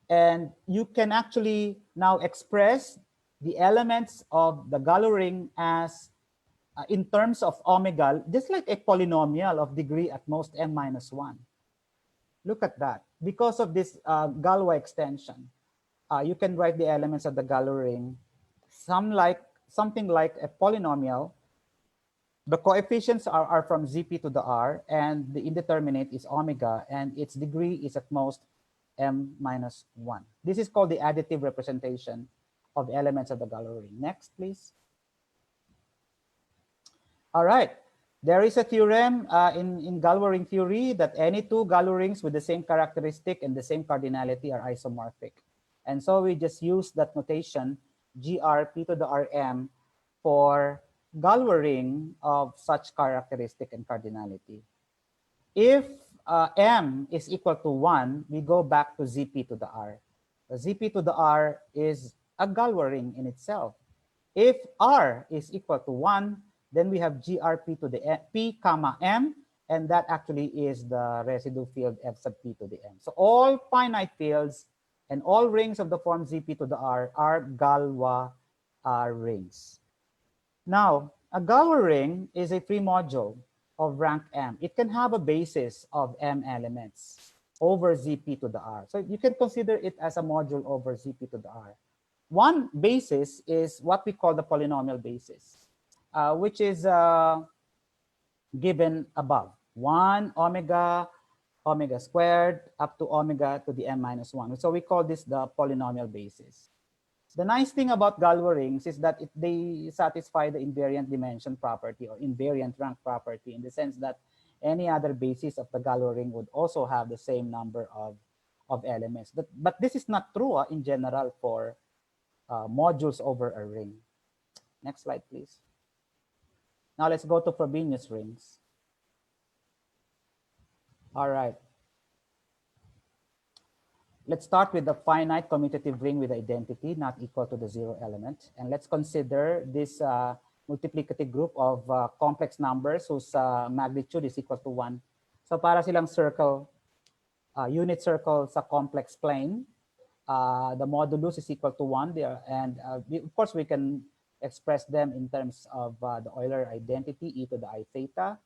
and you can actually now express the elements of the Galois ring as in terms of omega, just like a polynomial of degree at most n minus 1. Look at that. Because of this Galois extension, you can write the elements of the Galois ring something like a polynomial. The coefficients are from Zp to the R, and the indeterminate is omega, and its degree is at most m minus 1. This is called the additive representation of elements of the Galois ring. Next, please. All right. There is a theorem in Galois ring theory that any two Galois rings with the same characteristic and the same cardinality are isomorphic. And so we just use that notation, GR p to the Rm, for Galois ring of such characteristic and cardinality. If m is equal to 1, we go back to Zp to the R. The Zp to the R is a Galois ring in itself. If R is equal to 1, then we have GRP to the P comma M, and that actually is the residue field F sub P to the M. So all finite fields and all rings of the form Zp to the R are Galois rings. Now, a Galois ring is a free module of rank M. It can have a basis of M elements over Zp to the R. So you can consider it as a module over Zp to the R. One basis is what we call the polynomial basis, which is given above. 1 omega, omega squared, up to omega to the m minus 1. So we call this the polynomial basis. The nice thing about Galois rings is that they satisfy the invariant dimension property or invariant rank property, in the sense that any other basis of the Galois ring would also have the same number of elements. But this is not true in general for modules over a ring. Next slide, please. Now let's go to Frobenius rings. All right. let's start with the finite commutative ring with identity not equal to the zero element. And let's consider this multiplicative group of complex numbers whose magnitude is equal to 1. So para silang circle, unit circle sa complex plane. The modulus is equal to 1 there. And of course, we can express them in terms of the Euler identity, e to the I theta.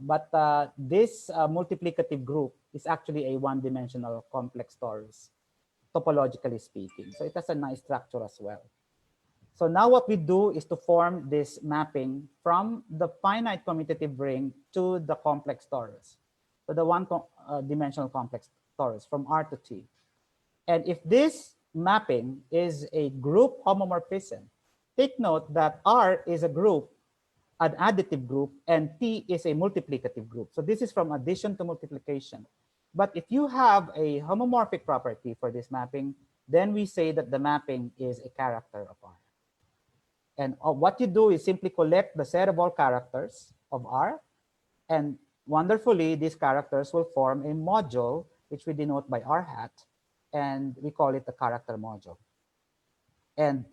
But this multiplicative group is actually a one-dimensional complex torus, topologically speaking. So it has a nice structure as well. So now what we do is to form this mapping from the finite commutative ring to the complex torus, to the one-dimensional complex torus from R to T. And if this mapping is a group homomorphism, take note that R is a group, an additive group, and T is a multiplicative group. So this is from addition to multiplication. But if you have a homomorphic property for this mapping, then we say that the mapping is a character of R. And what you do is simply collect the set of all characters of R, and wonderfully, these characters will form a module, which we denote by R hat, and we call it the character module. And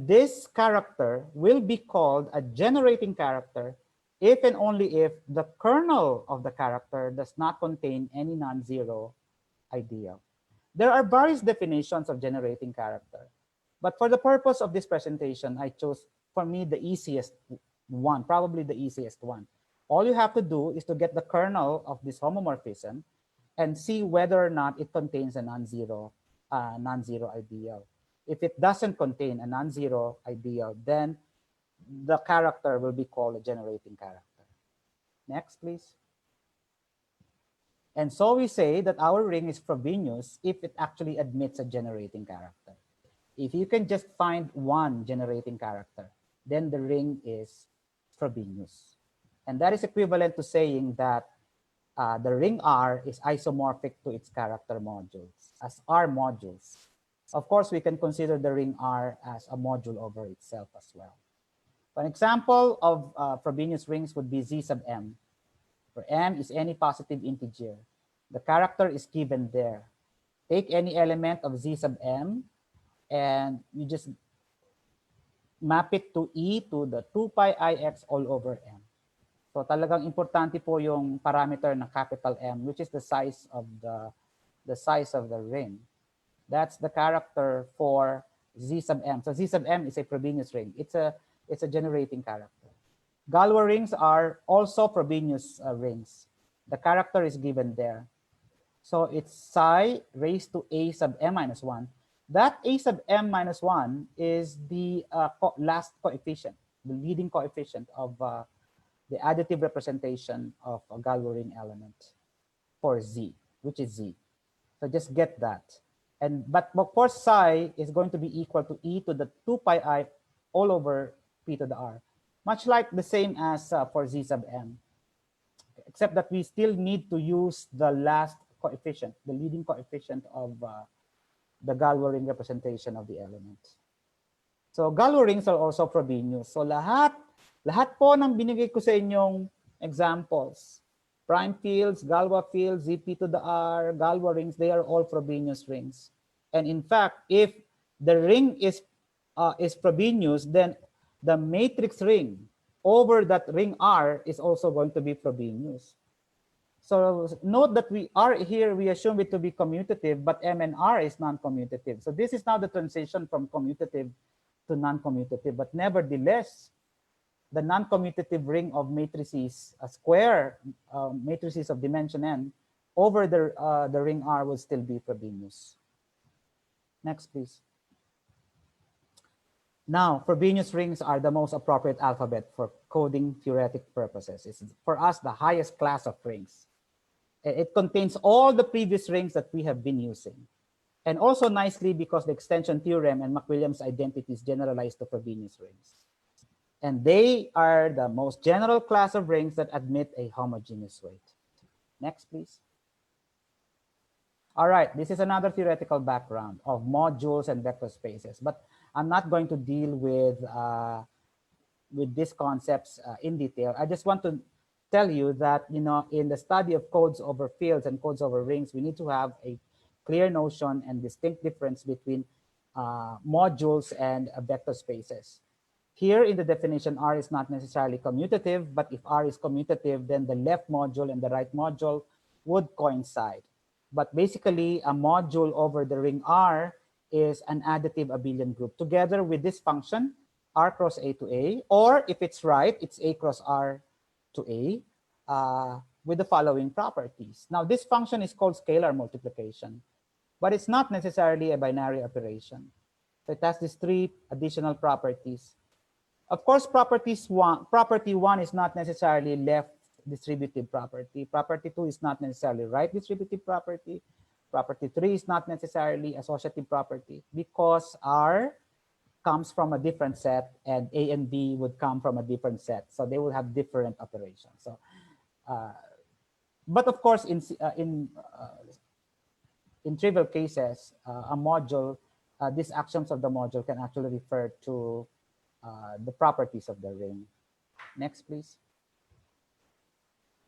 this character will be called a generating character if and only if the kernel of the character does not contain any non-zero ideal. There are various definitions of generating character, but for the purpose of this presentation, I chose, for me, the easiest one, probably the easiest one. All you have to do is to get the kernel of this homomorphism and see whether or not it contains a non-zero ideal. If it doesn't contain a non-zero ideal, then the character will be called a generating character. Next, please. And so we say that our ring is Frobenius if it actually admits a generating character. If you can just find one generating character, then the ring is Frobenius. And that is equivalent to saying that the ring R is isomorphic to its character modules as R modules. Of course, we can consider the ring R as a module over itself as well. An example of Frobenius rings would be Z sub M, where M is any positive integer. The character is given there. Take any element of Z sub M, and you just map it to E to the 2 pi ix all over M. So talagang importante po yung parameter na capital M, which is the size of the ring. That's the character for Z sub M. So Z sub M is a Frobenius ring. It's a generating character. Galois rings are also Frobenius rings. The character is given there. So it's psi raised to a sub m minus 1. That a sub m minus 1 is the last coefficient, the leading coefficient of the additive representation of a Galois ring element for Z, which is Z. So just get that. But of course, psi is going to be equal to e to the 2 pi I all over p to the r, much like the same as for Z sub m, except that we still need to use the last coefficient, the leading coefficient of the Galois ring representation of the element. So Galois rings are also Frobenius. So lahat po ng binigay ko sa inyong examples, prime fields, Galois fields, Zp to the r, Galois rings, they are all Frobenius rings. And in fact, if the ring is Frobenius, then the matrix ring over that ring R is also going to be Frobenius. So note that we are here, we assume it to be commutative, but M and R is non-commutative. So this is now the transition from commutative to non-commutative, but nevertheless, the non-commutative ring of matrices, a square matrices of dimension n over the ring R will still be Frobenius. Next, please. Now, Frobenius rings are the most appropriate alphabet for coding theoretic purposes. It's for us the highest class of rings. It contains all the previous rings that we have been using. And also nicely because the extension theorem and McWilliams identity is generalized to Frobenius rings. And they are the most general class of rings that admit a homogeneous weight. Next, please. All right, this is another theoretical background of modules and vector spaces, but I'm not going to deal with these concepts in detail. I just want to tell you that, in the study of codes over fields and codes over rings, we need to have a clear notion and distinct difference between modules and vector spaces. Here in the definition, R is not necessarily commutative, but if R is commutative, then the left module and the right module would coincide. But basically, a module over the ring R is an additive abelian group together with this function, R cross A to A, or if it's right, it's A cross R to A with the following properties. Now, this function is called scalar multiplication, but it's not necessarily a binary operation. So it has these three additional properties. Of course, property one is not necessarily left distributive property. Property 2 is not necessarily right distributive property. Property 3 is not necessarily associative property because R comes from a different set and A and B would come from a different set. So they will have different operations. So, but of course, in trivial cases, a module, these axioms of the module can actually refer to the properties of the ring. Next, please.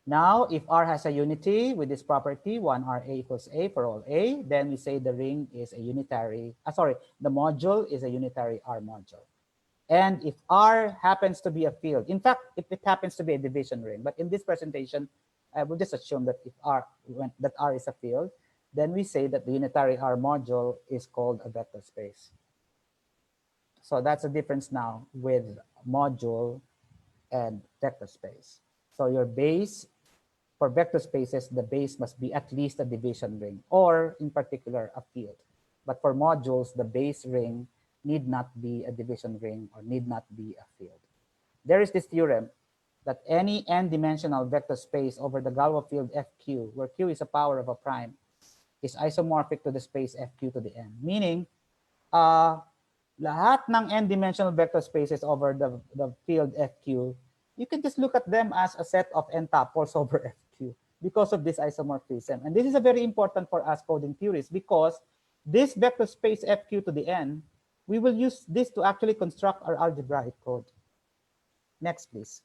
Now, if R has a unity with this property, 1RA equals A for all A, then we say the ring is a unitary, the module is a unitary R module. And if R happens to be a field, in fact, if it happens to be a division ring, but in this presentation, I will just assume that if R is a field, then we say that the unitary R module is called a vector space. So that's the difference now with module and vector space. So your base, for vector spaces, the base must be at least a division ring, or in particular, a field. But for modules, the base ring need not be a division ring or need not be a field. There is this theorem that any n-dimensional vector space over the Galois field FQ, where Q is a power of a prime, is isomorphic to the space FQ to the n. Meaning, lahat ng n-dimensional vector spaces over the field FQ, you can just look at them as a set of n tuples over FQ because of this isomorphism. And this is a very important for us coding theories because this vector space FQ to the n, we will use this to actually construct our algebraic code. Next, please.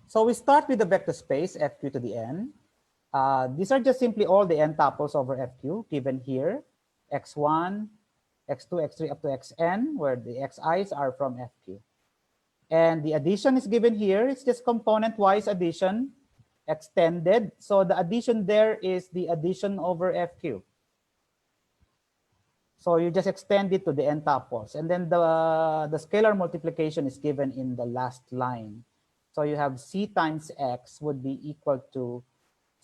So we start with the vector space FQ to the n. These are just simply all the n tuples over FQ given here, x1, x2, x3 up to xn, where the xi's are from FQ. And the addition is given here. It's just component-wise addition extended. So the addition there is the addition over FQ. So you just extend it to the n tuples. And then the scalar multiplication is given in the last line. So you have C times X would be equal to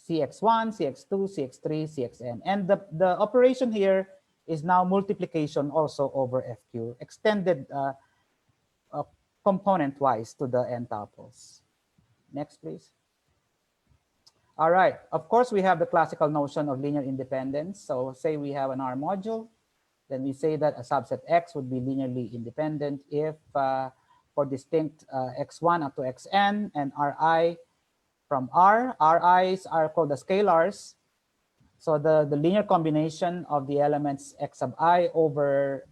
CX1, CX2, CX3, CXN. And the operation here is now multiplication also over FQ, extended component-wise to the n tuples. Next, please. All right. Of course, we have the classical notion of linear independence. So say we have an R module, then we say that a subset X would be linearly independent if for distinct X1 up to Xn and Ri from R, Ri's are called the scalars. So the linear combination of the elements X sub I over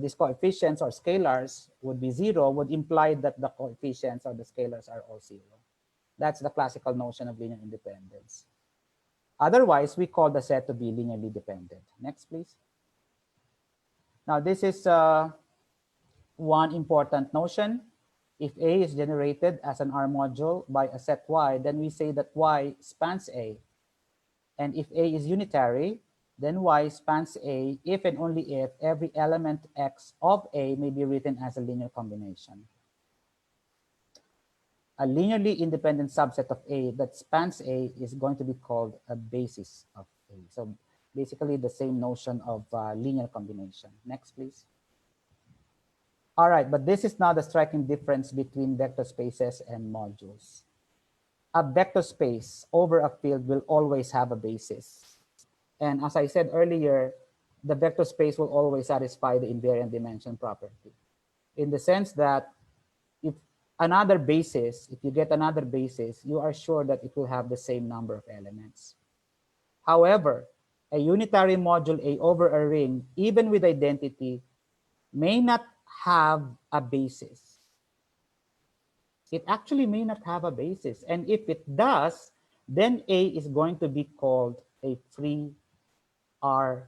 these coefficients or scalars would be 0, would imply that the coefficients or the scalars are all 0. That's the classical notion of linear independence. Otherwise, we call the set to be linearly dependent. Next, please. Now, this is one important notion. If A is generated as an R module by a set Y, then we say that Y spans A. And if A is unitary, then Y spans A if and only if every element X of A may be written as a linear combination. A linearly independent subset of A that spans A is going to be called a basis of A. So basically the same notion of linear combination. Next, please. All right, but this is now the striking difference between vector spaces and modules. A vector space over a field will always have a basis. And as I said earlier, the vector space will always satisfy the invariant dimension property in the sense that if another basis, if you get another basis, you are sure that it will have the same number of elements. However, a unitary module A over a ring, even with identity, may not have a basis. It actually may not have a basis. And if it does, then A is going to be called a free R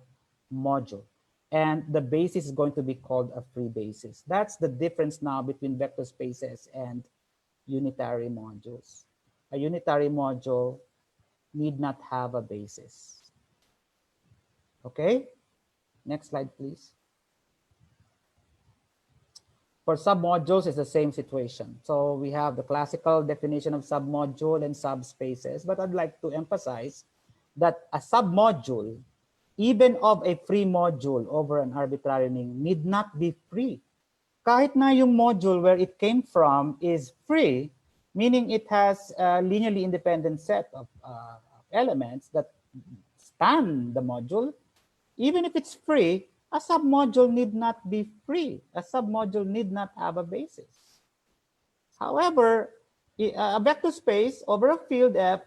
module. And the basis is going to be called a free basis. That's the difference now between vector spaces and unitary modules. A unitary module need not have a basis. Okay, next slide, please. For submodules, it's the same situation. So we have the classical definition of submodule and subspaces, but I'd like to emphasize that a submodule, even of a free module over an arbitrary ring, need not be free. Kahit na yung module where it came from is free, meaning it has a linearly independent set of elements that span the module, even if it's free, a submodule need not be free. A submodule need not have a basis. However, a vector space over a field F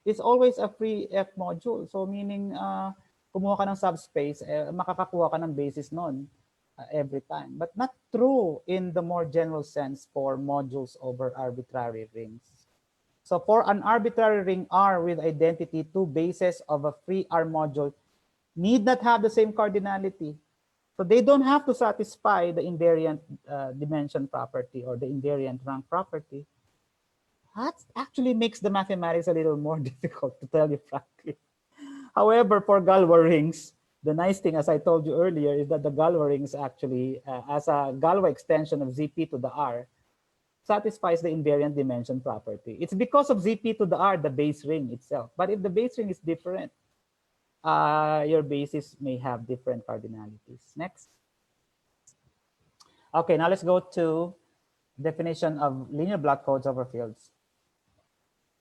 is always a free F module. So meaning, kumuha ka ng subspace, makakakuha ka ng basis nun every time. But not true in the more general sense for modules over arbitrary rings. So for an arbitrary ring R with identity, two bases of a free R module need not have the same cardinality. So they don't have to satisfy the invariant dimension property or the invariant rank property. That actually makes the mathematics a little more difficult, to tell you frankly. However, for Galois rings, the nice thing, as I told you earlier, is that the Galois rings actually, as a Galois extension of ZP to the R, satisfies the invariant dimension property. It's because of ZP to the R, the base ring itself. But if the base ring is different, your basis may have different cardinalities. Next. Okay, now let's go to definition of linear block codes over fields.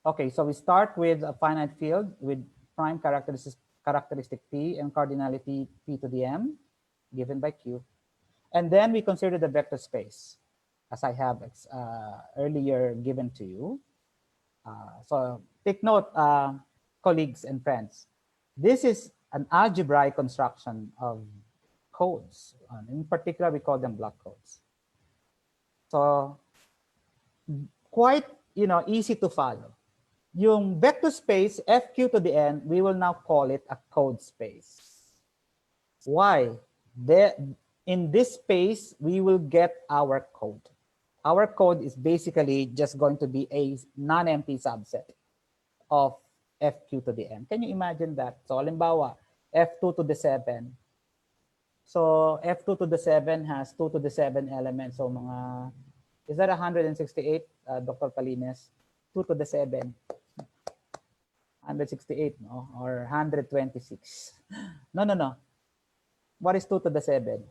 Okay, so we start with a finite field with prime characteristic P and cardinality P to the M given by Q. And then we consider the vector space, as I have earlier given to you. So take note, colleagues and friends. This is an algebraic construction of codes. In particular, we call them block codes. So quite, easy to follow. Yung vector space FQ to the N, we will now call it a code space. Why? In this space, we will get our code. Our code is basically just going to be a non-empty subset of FQ to the N. Can you imagine that? So, halimbawa, F2 to the 7. So, F2 to the 7 has 2 to the 7 elements. So, is that 168, Dr. Palines? 2 to the 7. 168, no? Or 126. No. What is 2 to the 7?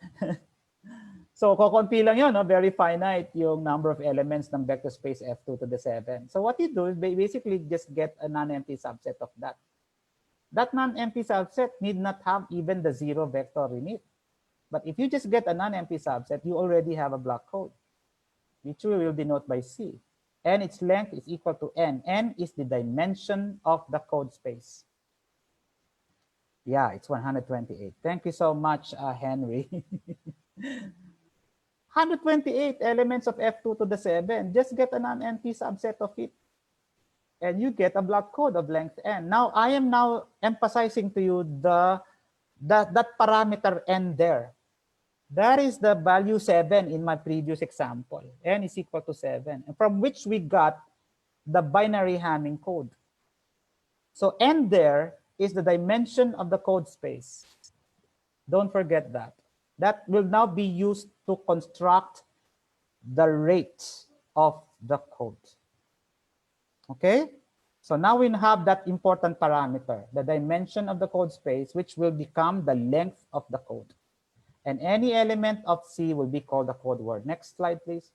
So, kukunti lang yun, no? Very finite yung number of elements ng vector space F2 to the 7. So, what you do is basically just get a non-empty subset of that. That non-empty subset need not have even the 0 vector in it. But if you just get a non-empty subset, you already have a block code, which we will denote by C. And its length is equal to N. N is the dimension of the code space. Yeah, it's 128. Thank you so much, Henry. 128 elements of F2 to the 7. Just get a non-empty subset of it. And you get a block code of length N. Now, I am now emphasizing to you that parameter N there. That is the value 7 in my previous example. N is equal to 7. And from which we got the binary Hamming code. So N there is the dimension of the code space. Don't forget that. That will now be used to construct the rate of the code. Okay? So now we have that important parameter, the dimension of the code space, which will become the length of the code. And any element of C will be called a code word. Next slide, please.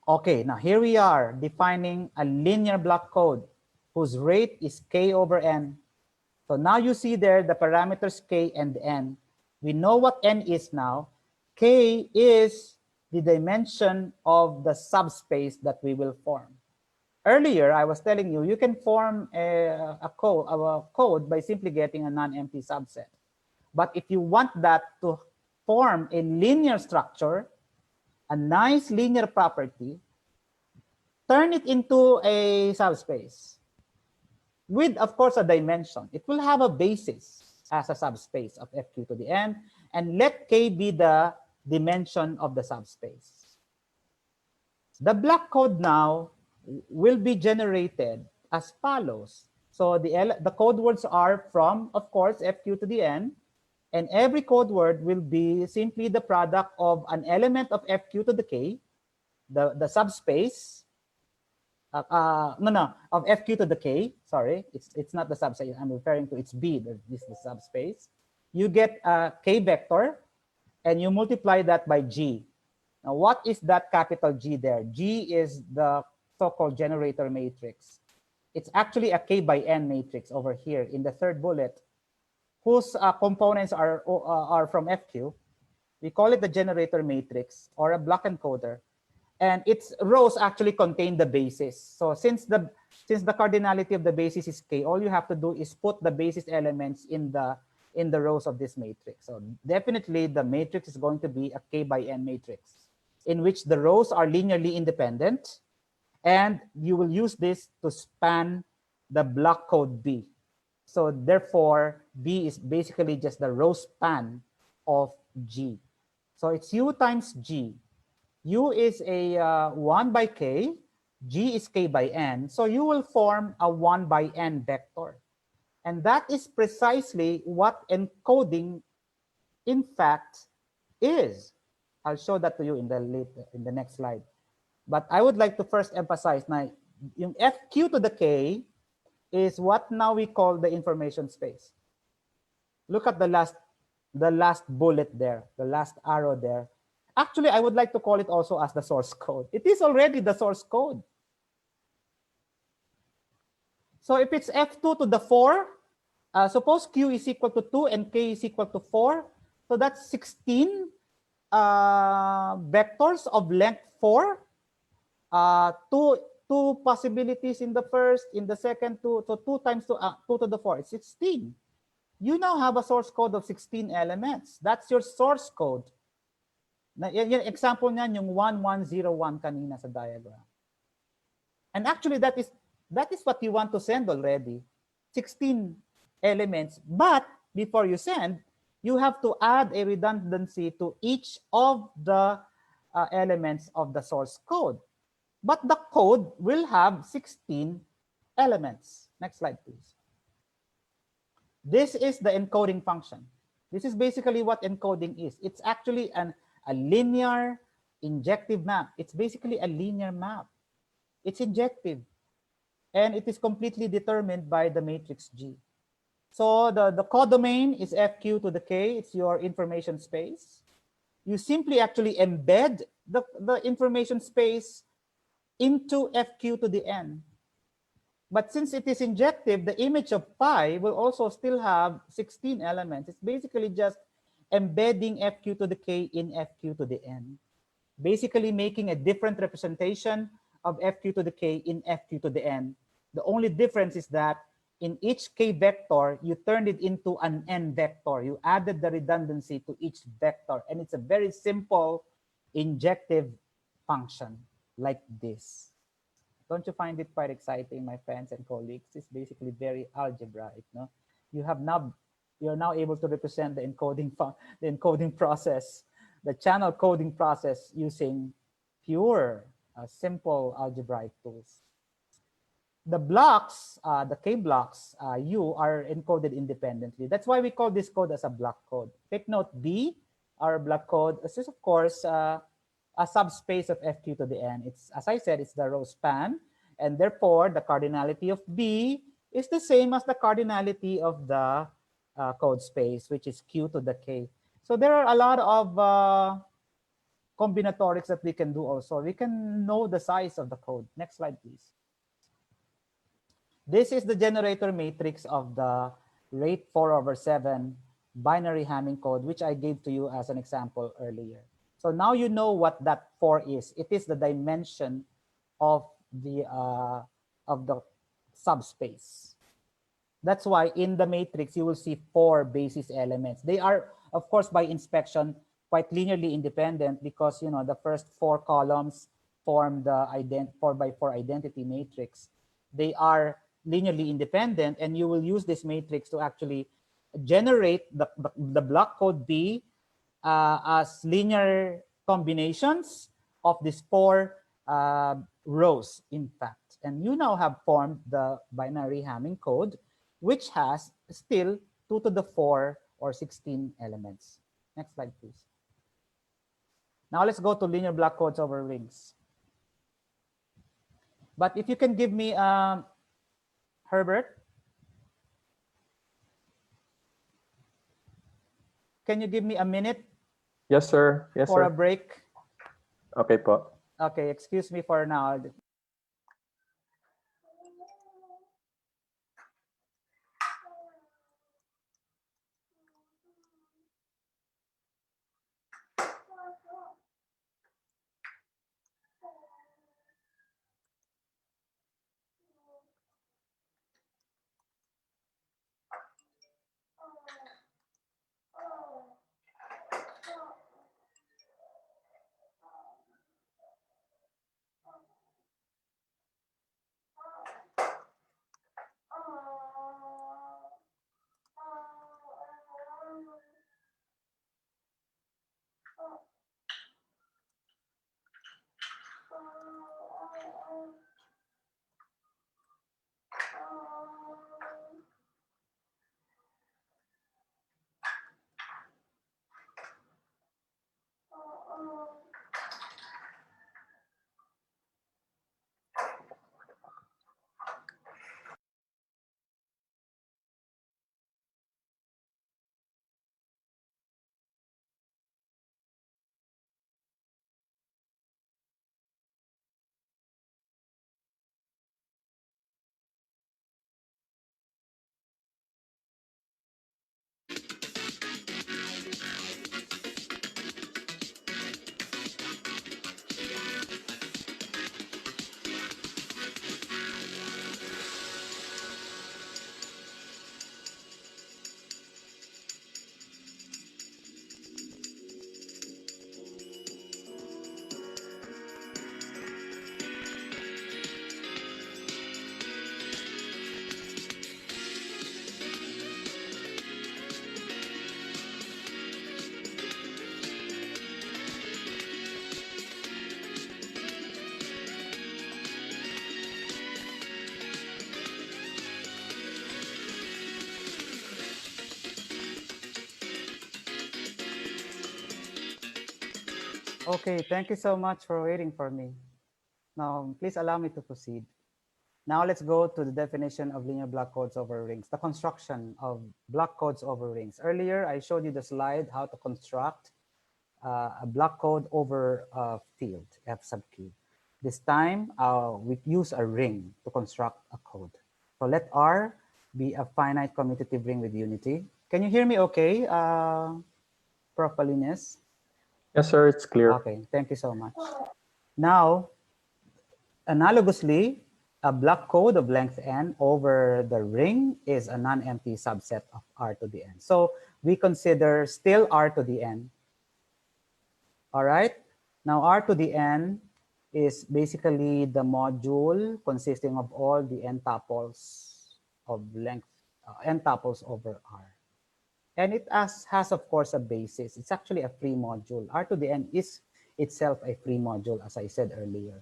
Okay, now here we are defining a linear block code whose rate is K over N. So now you see there the parameters K and N. We know what N is now. K is the dimension of the subspace that we will form. Earlier, I was telling you, you can form a code by simply getting a non-empty subset. But if you want that to form a linear structure, a nice linear property, turn it into a subspace. with, of course, a dimension. It will have a basis as a subspace of FQ to the N, and let K be the dimension of the subspace. The block code now will be generated as follows. So the code words are from, of course, FQ to the N, and every code word will be simply the product of an element of FQ to the K, the subspace, of FQ to the K, sorry, it's not the subspace I'm referring to, it's B, this is the subspace. You get a K vector, and you multiply that by G. Now, what is that capital G there? G is the so-called generator matrix. It's actually a K by N matrix over here in the third bullet, whose components are from FQ. We call it the generator matrix or a block encoder. And its rows actually contain the basis. So since the cardinality of the basis is K, all you have to do is put the basis elements in the rows of this matrix. So definitely the matrix is going to be a K by N matrix in which the rows are linearly independent, and you will use this to span the block code B. So therefore, B is basically just the row span of G. So it's U times G. U is a 1 by K, G is K by N. So you will form a 1 by N vector. And that is precisely what encoding, in fact, is. I'll show that to you in the next slide. But I would like to first emphasize now, yung FQ to the K is what now we call the information space. Look at the last bullet there, the last arrow there. Actually, I would like to call it also as the source code. It is already the source code. So if it's F2 to the 4, suppose Q is equal to 2 and K is equal to 4. So that's 16 vectors of length 4. Two possibilities in the first, in the second, so 2 times 2, 2 to the 4 is 16. You now have a source code of 16 elements. That's your source code. Yung example niyan, yung 1101 kanina sa diagram. And actually, that is what you want to send already. 16 elements. But before you send, you have to add a redundancy to each of the elements of the source code. But the code will have 16 elements. Next slide, please. This is the encoding function. This is basically what encoding is. It's actually a linear injective map. It's basically a linear map. It's injective. And it is completely determined by the matrix G. So the codomain is FQ to the K. It's your information space. You simply actually embed the information space into FQ to the N. But since it is injective, the image of pi will also still have 16 elements. It's basically just embedding FQ to the K in FQ to the N, basically making a different representation of FQ to the K in FQ to the N. The only difference is that in each K vector, you turned it into an N vector. You added the redundancy to each vector. And it's a very simple injective function like this. Don't you find it quite exciting, my friends and colleagues? It's basically very algebraic. No? You're now able to represent the encoding process, the channel coding process using pure, simple algebraic tools. The blocks, the K blocks, U are encoded independently. That's why we call this code as a block code. Take note, B, our block code, is of course a subspace of FQ to the N. It's, as I said, it's the row span, and therefore the cardinality of B is the same as the cardinality of the code space, which is Q to the K. So there are a lot of combinatorics that we can do also. We can know the size of the code. Next slide, please. This is the generator matrix of the rate 4/7 binary Hamming code, which I gave to you as an example earlier. So now you know what that 4 is. It is the dimension of the subspace. That's why in the matrix, you will see 4 basis elements. They are, of course, by inspection, quite linearly independent because, you know, the first 4 columns form the 4x4 identity matrix. They are linearly independent, and you will use this matrix to actually generate the block code B as linear combinations of these four rows, in fact. And you now have formed the binary Hamming code, which has still 2 to the 4 or 16 elements. Next slide, please. Now let's go to linear block codes over rings. But if you can give me, Herbert, can you give me a minute? Yes, sir. Yes, for sir. a break? Okay po. Okay, excuse me for now. Okay, thank you so much for waiting for me. Now, please allow me to proceed. Now let's go to the definition of linear block codes over rings, the construction of block codes over rings. Earlier, I showed you the slide how to construct a block code over a field, F sub Q. This time, we use a ring to construct a code. So let R be a finite commutative ring with unity. Can you hear me okay, Prof. Palines? Yes, sir. It's clear. Okay, thank you so much. Now, analogously, a block code of length n over the ring is a non-empty subset of R to the n. So we consider still R to the n. All right. Now R to the n is basically the module consisting of all the n tuples of length, n tuples over R. And it has, of course, a basis. It's actually a free module. R to the n is itself a free module, as I said earlier.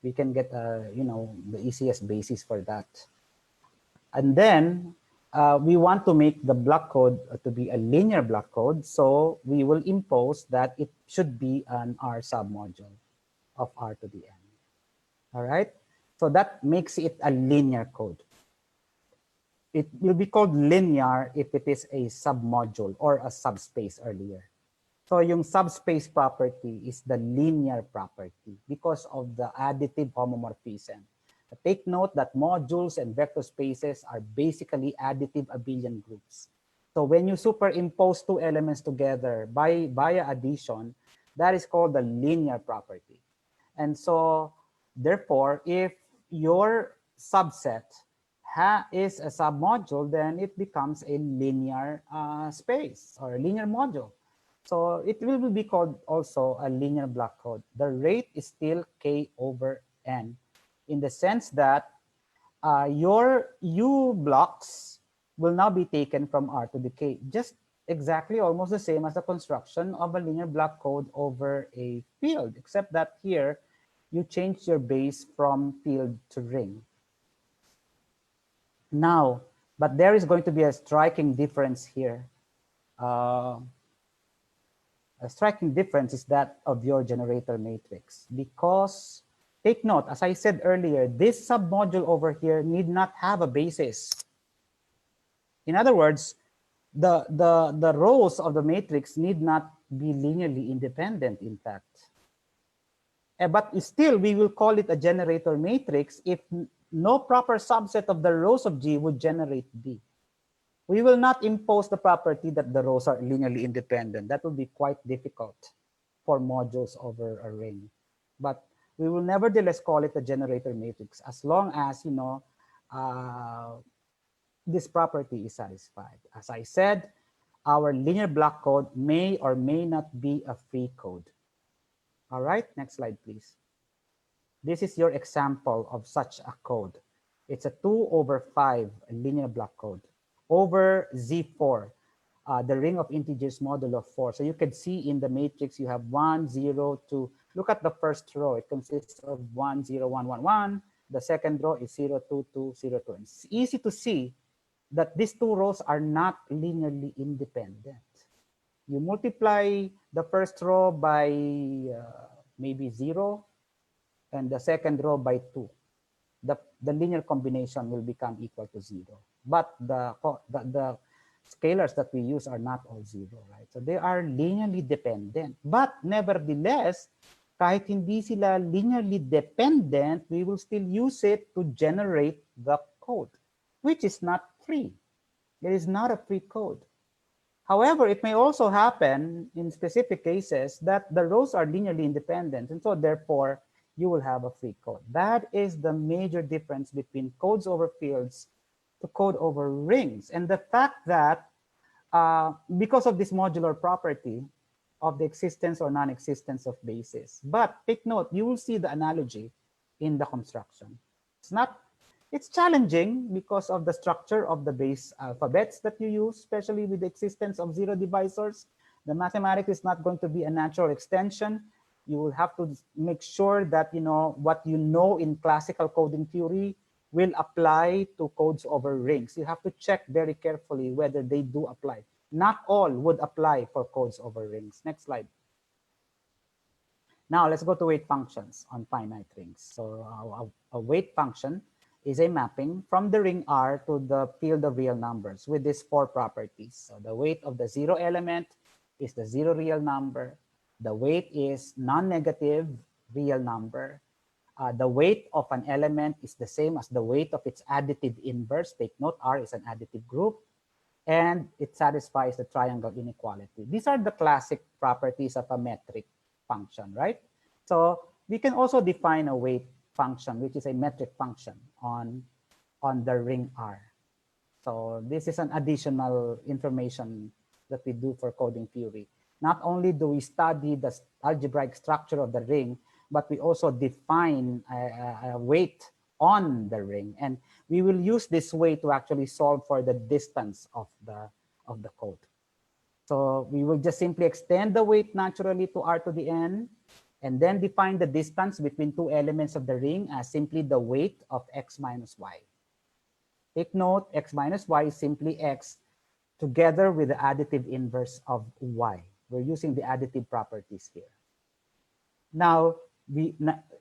We can get, the easiest basis for that. And then we want to make the block code to be a linear block code. So we will impose that it should be an R submodule of R to the n. All right. So that makes it a linear code. It will be called linear if it is a submodule or a subspace earlier. So yung subspace property is the linear property because of the additive homomorphism. Take note that modules and vector spaces are basically additive abelian groups. So when you superimpose two elements together via addition, that is called the linear property. And so therefore, if your subset is a submodule, then it becomes a linear space or a linear module. So it will be called also a linear block code. The rate is still K over N in the sense that your U blocks will now be taken from R to the K. Just exactly almost the same as the construction of a linear block code over a field, except that here you change your base from field to ring. Now, but there is going to be a striking difference here. A striking difference is that of your generator matrix, because take note, as I said earlier, this submodule over here need not have a basis. In other words, the rows of the matrix need not be linearly independent, in fact. But still, we will call it a generator matrix if no proper subset of the rows of G would generate B. We will not impose the property that the rows are linearly independent. That will be quite difficult for modules over a ring. But we will nevertheless call it a generator matrix as long as, this property is satisfied. As I said, our linear block code may or may not be a free code. All right, next slide, please. This is your example of such a code. It's a 2/5 linear block code over Z4, the ring of integers modulo 4. So you can see in the matrix, you have 1, 0, 2. Look at the first row. It consists of 1, 0, 1, 1, 1. The second row is 0, 2, 2, 0, 2. It's easy to see that these two rows are not linearly independent. You multiply the first row by maybe 0 and the second row by 2. The linear combination will become equal to 0. But the scalars that we use are not all 0, right? So they are linearly dependent. But nevertheless, kahit hindi sila linearly dependent, we will still use it to generate the code, which is not free. It is not a free code. However, it may also happen in specific cases that the rows are linearly independent, and so therefore you will have a free code. That is the major difference between codes over fields to code over rings. And the fact that because of this modular property of the existence or non-existence of bases. But take note, you will see the analogy in the construction. It's challenging because of the structure of the base alphabets that you use, especially with the existence of zero divisors. The mathematics is not going to be a natural extension. You will have to make sure that what you know in classical coding theory will apply to codes over rings. You have to check very carefully whether they do apply. Not all would apply for codes over rings. Next slide. Now let's go to weight functions on finite rings. So a weight function is a mapping from the ring R to the field of real numbers with these 4 properties. So the weight of the 0 element is the 0 real number. The weight is non-negative real number. The weight of an element is the same as the weight of its additive inverse. Take note, R is an additive group. And it satisfies the triangle inequality. These are the classic properties of a metric function, right? So we can also define a weight function, which is a metric function on the ring R. So this is an additional information that we do for coding theory. Not only do we study the algebraic structure of the ring, but we also define a weight on the ring. And we will use this way to actually solve for the distance of the code. So we will just simply extend the weight naturally to R to the n, and then define the distance between 2 elements of the ring as simply the weight of x minus y. Take note, x minus y is simply x together with the additive inverse of y. We're using the additive properties here. Now,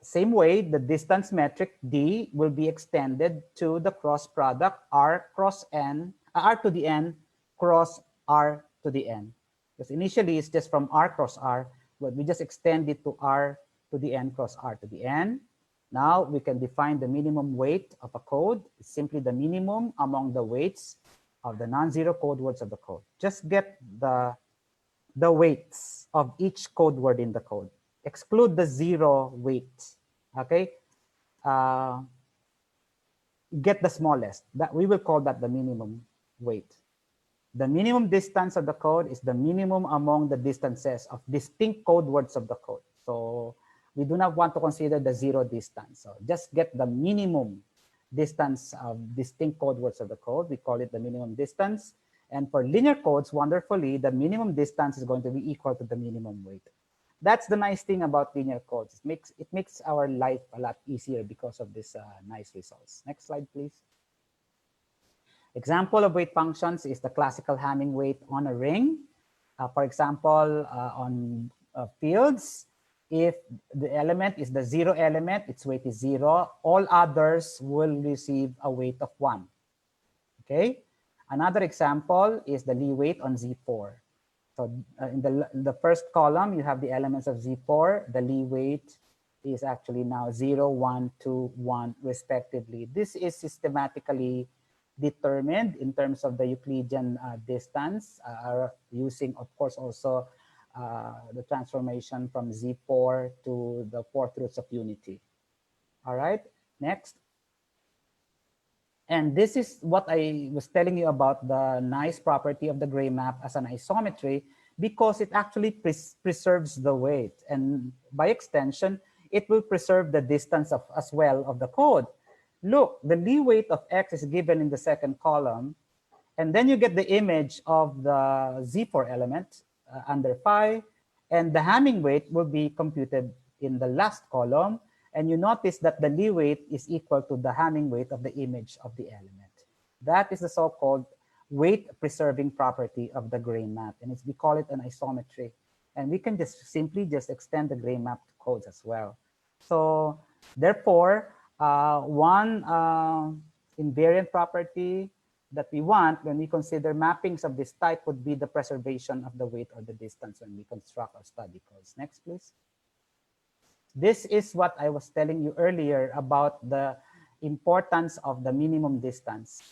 same way, the distance metric d will be extended to the cross product r to the n cross r to the n. Because initially it's just from r cross r, but we just extend it to r to the n cross r to the n. Now we can define the minimum weight of a code. It's simply the minimum among the weights of the non-zero code words of the code. Just get the weights of each code word in the code. Exclude the 0 weight, okay? Get the smallest. That we will call that the minimum weight. The minimum distance of the code is the minimum among the distances of distinct code words of the code. So we do not want to consider the 0 distance. So just get the minimum distance of distinct code words of the code. We call it the minimum distance. And for linear codes, wonderfully, the minimum distance is going to be equal to the minimum weight. That's the nice thing about linear codes. It makes our life a lot easier because of this nice results. Next slide, please. Example of weight functions is the classical Hamming weight on a ring. For example, on fields, if the element is the zero element, its weight is 0. All others will receive a weight of 1. Okay. Another example is the Lie weight on Z4. So in the first column, you have the elements of Z4. The Lie weight is actually now 0, 1, 2, 1, respectively. This is systematically determined in terms of the Euclidean distance, using, of course, also the transformation from Z4 to the fourth roots of unity. All right, next. And this is what I was telling you about the nice property of the gray map as an isometry, because it actually preserves the weight. And by extension, it will preserve the distance of, as well of the code. Look, the Lie weight of X is given in the second column. And then you get the image of the Z4 element under phi. And the Hamming weight will be computed in the last column. And you notice that the Lie weight is equal to the Hamming weight of the image of the element. That is the so-called weight-preserving property of the gray map. And we call it an isometry. And we can just simply just extend the gray map to codes as well. So therefore, one invariant property that we want when we consider mappings of this type would be the preservation of the weight or the distance when we construct our study codes. Next, please. This is what I was telling you earlier about the importance of the minimum distance.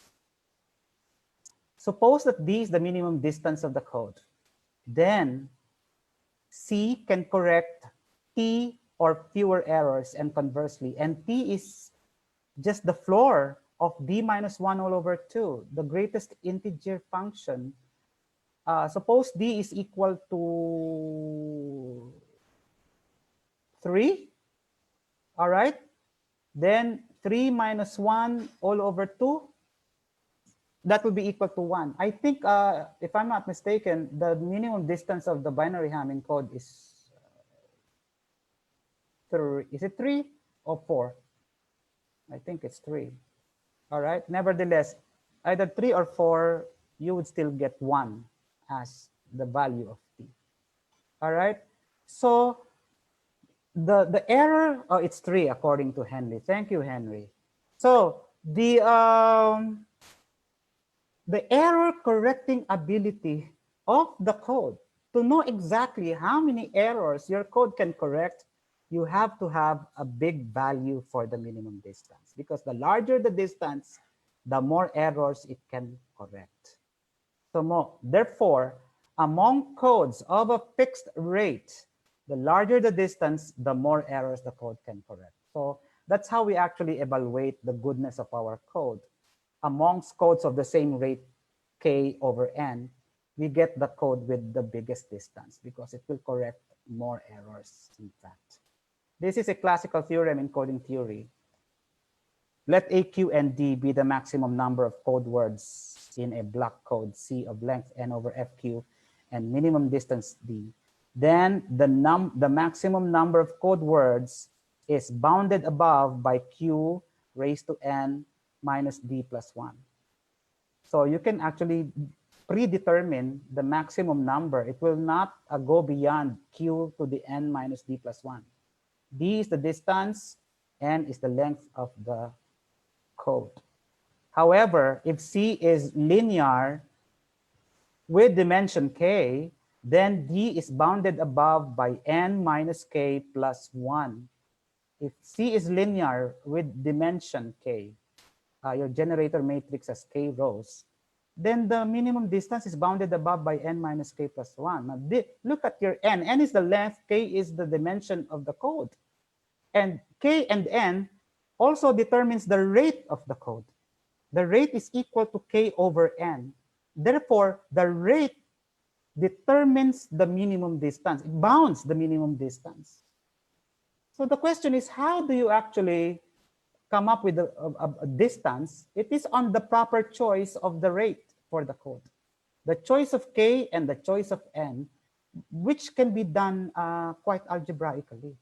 Suppose that D is the minimum distance of the code. Then C can correct T or fewer errors, and conversely. And T is just the floor of D minus 1 all over 2, the greatest integer function. Suppose D is equal to 3, all right? Then 3 minus 1 all over 2, that will be equal to 1. I think, if I'm not mistaken, the minimum distance of the binary Hamming code is 3. Is it 3 or 4? I think it's 3. All right. Nevertheless, either 3 or 4, you would still get 1 as the value of T. All right. So the error, oh, it's 3 according to Henry. Thank you, Henry. So the error correcting ability of the code, to know exactly how many errors your code can correct, you have to have a big value for the minimum distance, because the larger the distance, the more errors it can correct. So therefore, among codes of a fixed rate, the larger the distance, the more errors the code can correct. So that's how we actually evaluate the goodness of our code. Amongst codes of the same rate, K over N, we get the code with the biggest distance because it will correct more errors, in fact. This is a classical theorem in coding theory. Let A, Q, and D be the maximum number of code words in a block code C of length N over FQ and minimum distance D. Then the maximum number of code words is bounded above by Q raised to N minus D plus 1. So you can actually predetermine the maximum number. It will not go beyond Q to the N minus D plus 1. D is the distance, N is the length of the code. However, if C is linear with dimension K, then D is bounded above by N minus K plus 1. If C is linear with dimension K, your generator matrix has K rows, then the minimum distance is bounded above by N minus K plus 1. Now, look at your N. N is the length, K is the dimension of the code. And K and N also determines the rate of the code. The rate is equal to K over N. Therefore, the rate determines the minimum distance. It bounds the minimum distance. So the question is, how do you actually come up with a distance, it is on the proper choice of the rate for the code. The choice of k and the choice of n, which can be done quite algebraically.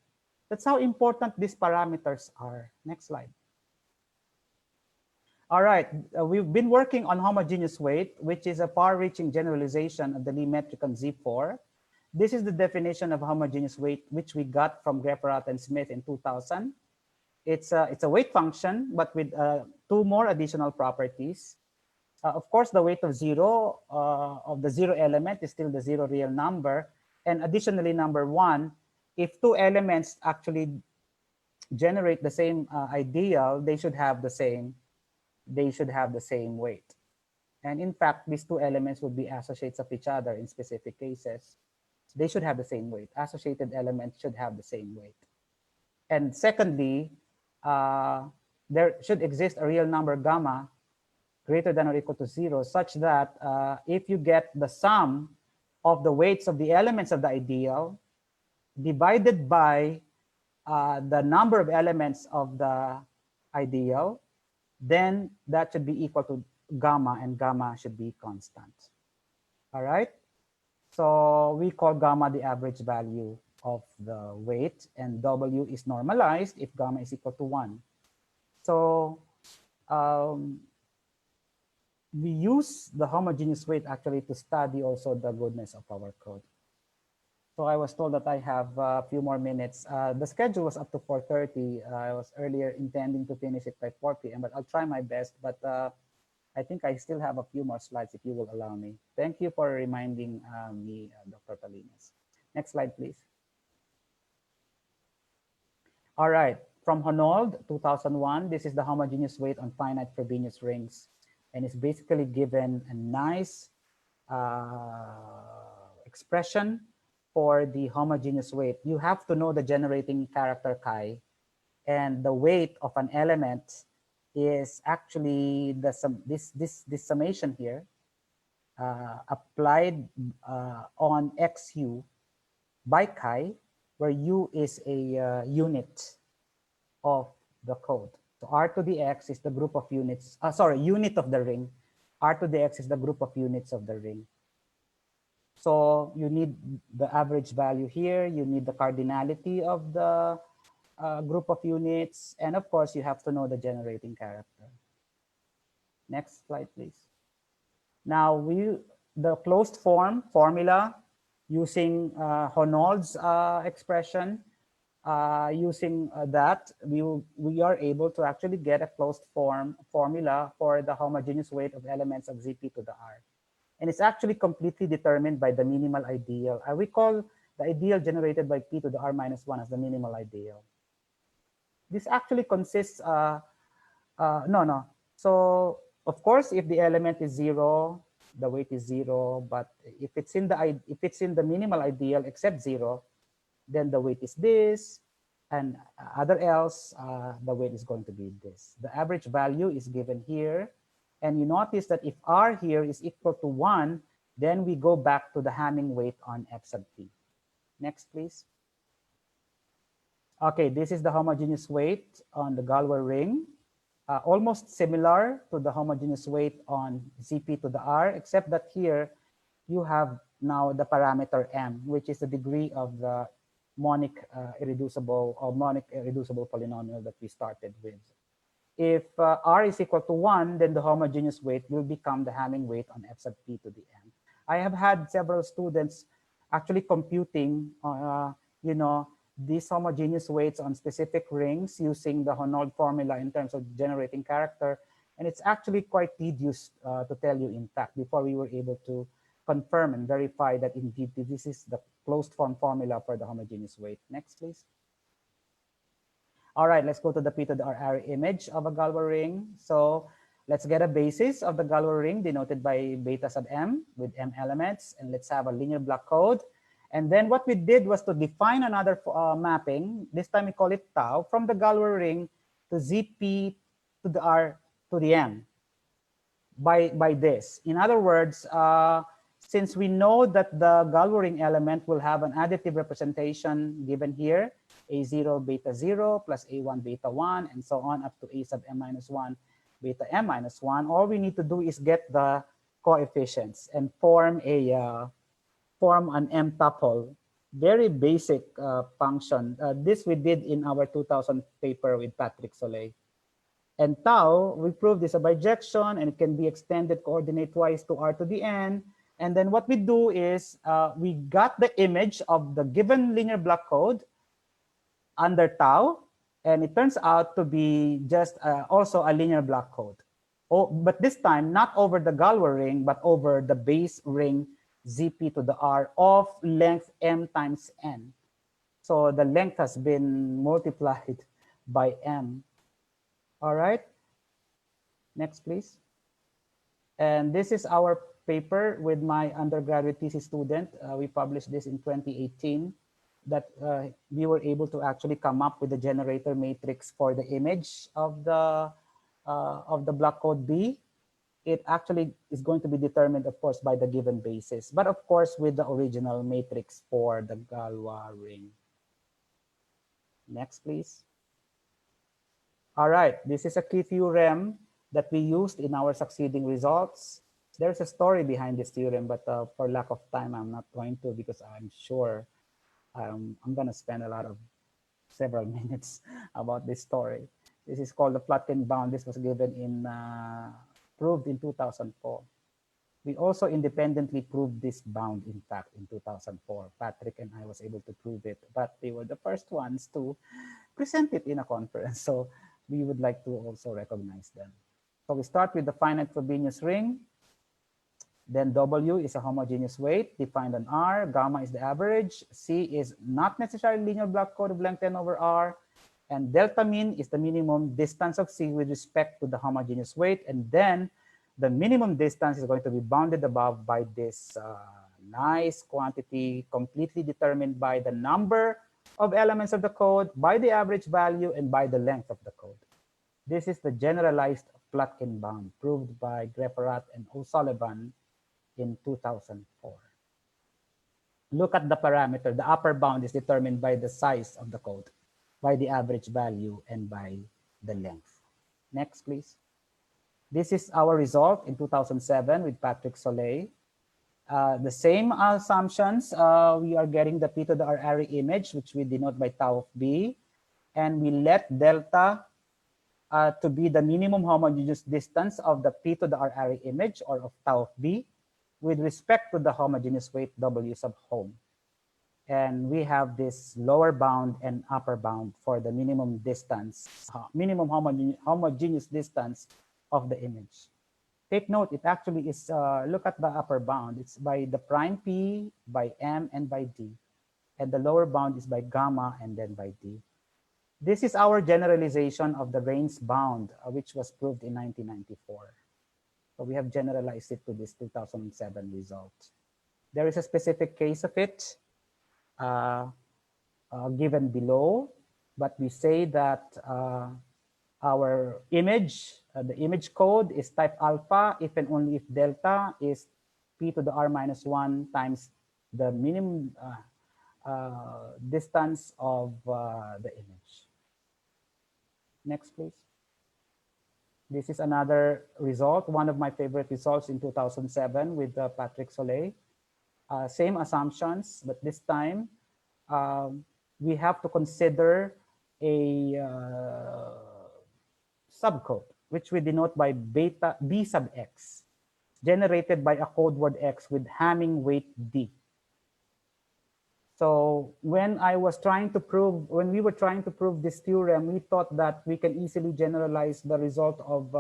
That's how important these parameters are. Next slide. All right, we've been working on homogeneous weight, which is a far-reaching generalization of the Lie metric on Z4. This is the definition of homogeneous weight, which we got from Greperath and Smith in 2000. It's a weight function, but with two more additional properties. Of course, the weight of zero of the zero element is still the zero real number. And additionally, number one, if two elements actually generate the same ideal, they should have the same weight. And in fact, these two elements would be associates of each other in specific cases. They should have the same weight. Associated elements should have the same weight. And secondly, there should exist a real number gamma greater than or equal to 0, such that if you get the sum of the weights of the elements of the ideal divided by the number of elements of the ideal, then that should be equal to gamma, and gamma should be constant. All right? So we call gamma the average value of the weight, and W is normalized if gamma is equal to 1. So we use the homogeneous weight actually to study also the goodness of our code. So I was told that I have a few more minutes. The schedule was up to 4:30. I was earlier intending to finish it by 4 p.m., but I'll try my best. But I think I still have a few more slides if you will allow me. Thank you for reminding me, Dr. Palinas. Next slide, please. All right, from Honold, 2001, this is the homogeneous weight on finite Frobenius rings. And it's basically given a nice expression for the homogeneous weight. You have to know the generating character chi, and the weight of an element is actually the this summation here applied on xu by chi, where u is a unit of the code. So R to the X is the group of units, unit of the ring. R to the X is the group of units of the ring. So you need the average value here. You need the cardinality of the group of units. And of course, you have to know the generating character. Next slide, please. Now, the closed form formula using Honold's expression, using that, we are able to actually get a closed form formula for the homogeneous weight of elements of Zp to the R. And it's actually completely determined by the minimal ideal. We call the ideal generated by P to the R minus 1 as the minimal ideal. This actually consists, So of course, if the element is 0, the weight is 0. But if it's in the minimal ideal except 0, then the weight is this, and other else, the weight is going to be this. The average value is given here. And you notice that if R here is equal to 1, then we go back to the Hamming weight on F sub P. Next, please. Okay, this is the homogeneous weight on the Galois ring. Almost similar to the homogeneous weight on Zp to the R, except that here you have now the parameter M, which is the degree of the monic irreducible polynomial that we started with. If R is equal to 1, then the homogeneous weight will become the Hamming weight on F sub P to the M. I have had several students actually computing, these homogeneous weights on specific rings using the Honold formula in terms of generating character. And it's actually quite tedious to tell you, in fact, before we were able to confirm and verify that indeed this is the closed form formula for the homogeneous weight. Next, please. All right, let's go to the P to the R array image of a Galois ring. So let's get a basis of the Galois ring denoted by beta sub M with M elements. And let's have a linear block code. And then what we did was to define another mapping. This time we call it tau from the Galois ring to Zp to the R to the M by this. In other words, since we know that the Galois ring element will have an additive representation given here, A0 beta 0 plus A1 beta 1, and so on up to A sub m minus 1 beta m minus 1. All we need to do is get the coefficients and form an M tuple. Very basic function. This we did in our 2000 paper with Patrick Soleil. And tau, we proved is a bijection, and it can be extended coordinate-wise to r to the n. And then what we do is we got the image of the given linear block code under tau, and it turns out to be just also a linear block code. Oh, but this time not over the Galois ring, but over the base ring Zp to the r of length m times n. So the length has been multiplied by m. All right. Next, please. And this is our paper with my undergraduate thesis student. We published this in 2018, that we were able to actually come up with the generator matrix for the image of the block code B. It actually is going to be determined, of course, by the given basis, but of course with the original matrix for the Galois ring. Next, please. All right, this is a key theorem that we used in our succeeding results. There's a story behind this theorem, but for lack of time, I'm not going to, because I'm sure I'm going to spend several minutes about this story. This is called the Plotkin bound. This was given proved in 2004. We also independently proved this bound, in fact, in 2004. Patrick and I was able to prove it, but they were the first ones to present it in a conference. So we would like to also recognize them. So we start with the finite Frobenius ring. Then W is a homogeneous weight defined on R. Gamma is the average. C is not necessarily linear block code of length n over R. And delta mean is the minimum distance of C with respect to the homogeneous weight. And then the minimum distance is going to be bounded above by this nice quantity, completely determined by the number of elements of the code, by the average value, and by the length of the code. This is the generalized Plotkin bound, proved by Greferat and O'Sullivan in 2004. Look at the parameter. The upper bound is determined by the size of the code, by the average value, and by the length. Next, please. This is our result in 2007 with Patrick Soleil. The same assumptions. We are getting the P to the R array image, which we denote by tau of B. And we let delta to be the minimum homogeneous distance of the P to the R array image, or of tau of B, with respect to the homogeneous weight W sub home. And we have this lower bound and upper bound for the minimum distance, minimum homogeneous distance of the image. Take note, it actually is, look at the upper bound. It's by the prime P, by M, and by D. And the lower bound is by gamma and then by D. This is our generalization of the Raines bound, which was proved in 1994. So we have generalized it to this 2007 result. There is a specific case of it given below, but we say that our image, the image code is type alpha if and only if delta is P to the R minus 1 times the minimum distance of the image. Next, please. This is another result, one of my favorite results in 2007 with Patrick Soleil. Same assumptions, but this time we have to consider a subcode, which we denote by beta B sub x, generated by a code word x with Hamming weight D. So when we were trying to prove this theorem, we thought that we can easily generalize the result of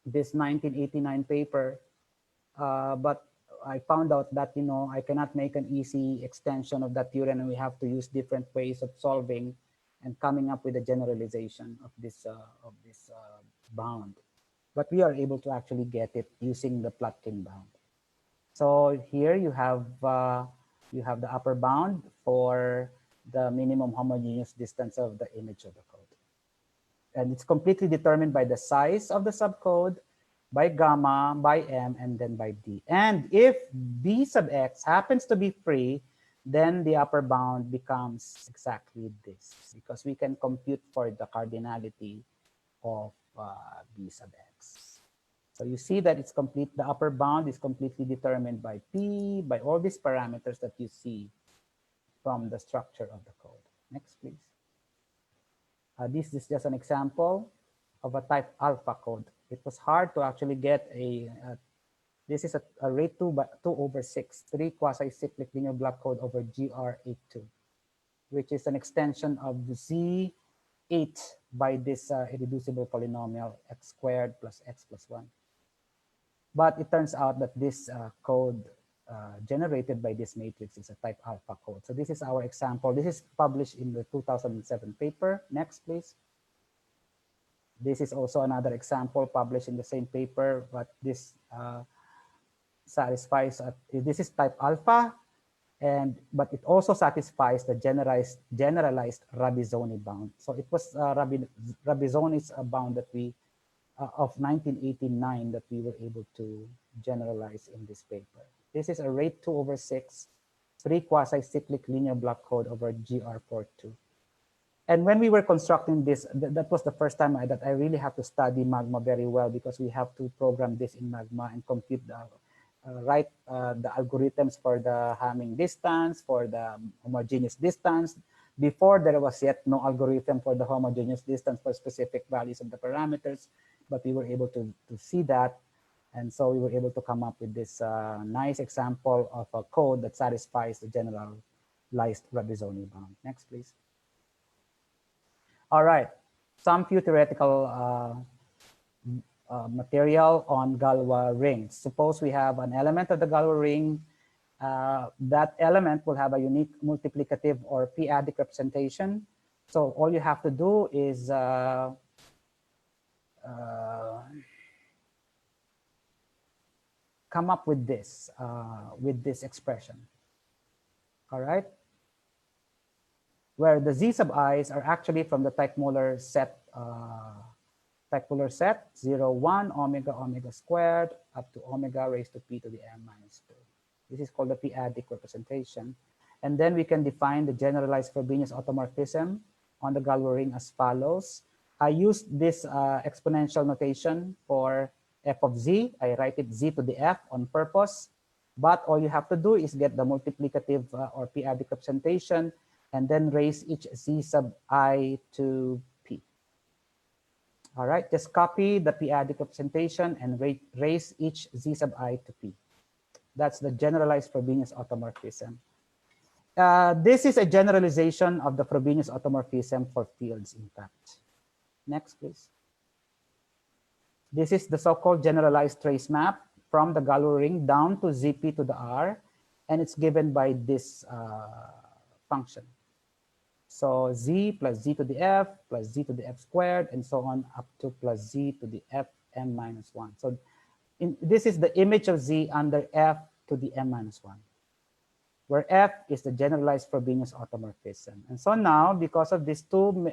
this 1989 paper. But I found out that, I cannot make an easy extension of that theorem, and we have to use different ways of solving and coming up with a generalization of this bound. But we are able to actually get it using the Plotkin bound. So here you have the upper bound for the minimum homogeneous distance of the image of the code. And it's completely determined by the size of the subcode, by gamma, by M, and then by D. And if B sub x happens to be free, then the upper bound becomes exactly this, because we can compute for the cardinality of b sub x. So you see that it's complete. The upper bound is completely determined by p, by all these parameters that you see from the structure of the code. Next, please. This is just an example of a type alpha code. It was hard to actually get this is a rate 2/6, 3 quasi-cyclic linear block code over GR82, which is an extension of the Z8 by this irreducible polynomial x squared plus x plus 1. But it turns out that this code generated by this matrix is a type alpha code. So this is our example. This is published in the 2007 paper. Next, please. This is also another example published in the same paper, but this satisfies, this is type alpha, but it also satisfies the generalized Rabizoni bound. So it was Rabizoni's bound that we, of 1989, that we were able to generalize in this paper. This is a rate 2/6, 3 quasi-cyclic linear block code over GR42. And when we were constructing this, that was the first time that I really have to study Magma very well, because we have to program this in Magma and compute the write the algorithms for the Hamming distance, for the homogeneous distance. Before, there was yet no algorithm for the homogeneous distance for specific values of the parameters, but we were able to see that. And so we were able to come up with this nice example of a code that satisfies the generalized Rabizoni bound. Next, please. All right, some few theoretical material on Galois rings. Suppose we have an element of the Galois ring. That element will have a unique multiplicative or p-adic representation. So all you have to do is come up with this expression. All right, where the z sub i's are actually from the type Muller set. Type Muller set 0, 1, omega, omega squared, up to omega raised to p to the m minus 2. This is called the p-adic representation. And then we can define the generalized Frobenius automorphism on the Galois ring as follows. I used this exponential notation for f of z. I write it z to the f on purpose. But all you have to do is get the multiplicative or p-adic representation and then raise each z sub I to p. All right, just copy the p-adic representation and raise each z sub I to p. That's the generalized Frobenius automorphism. This is a generalization of the Frobenius automorphism for fields, in fact. Next, please. This is the so-called generalized trace map from the Galois ring down to zp to the r, and it's given by this function. So z plus z to the f plus z to the f squared and so on up to plus z to the f m minus 1. So this is the image of z under f to the m minus 1, where f is the generalized Frobenius automorphism. And so now, because of these two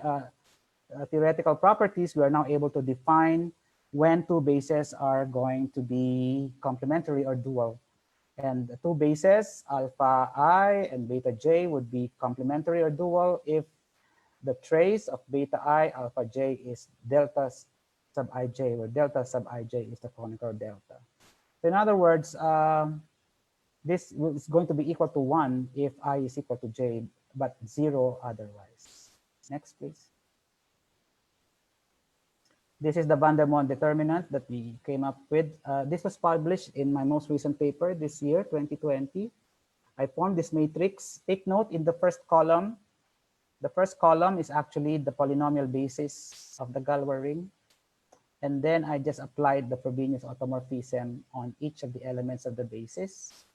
theoretical properties, we are now able to define when two bases are going to be complementary or dual. And the two bases, alpha I and beta j, would be complementary or dual if the trace of beta I, alpha j is delta sub ij, where delta sub ij is the Kronecker delta. So in other words, this is going to be equal to 1 if I is equal to j, but 0 otherwise. Next, please. This is the van der Monde determinant that we came up with. This was published in my most recent paper this year, 2020. I formed this matrix. Take note, in the first column is actually the polynomial basis of the Galois ring. And then I just applied the Frobenius automorphism on each of the elements of the basis,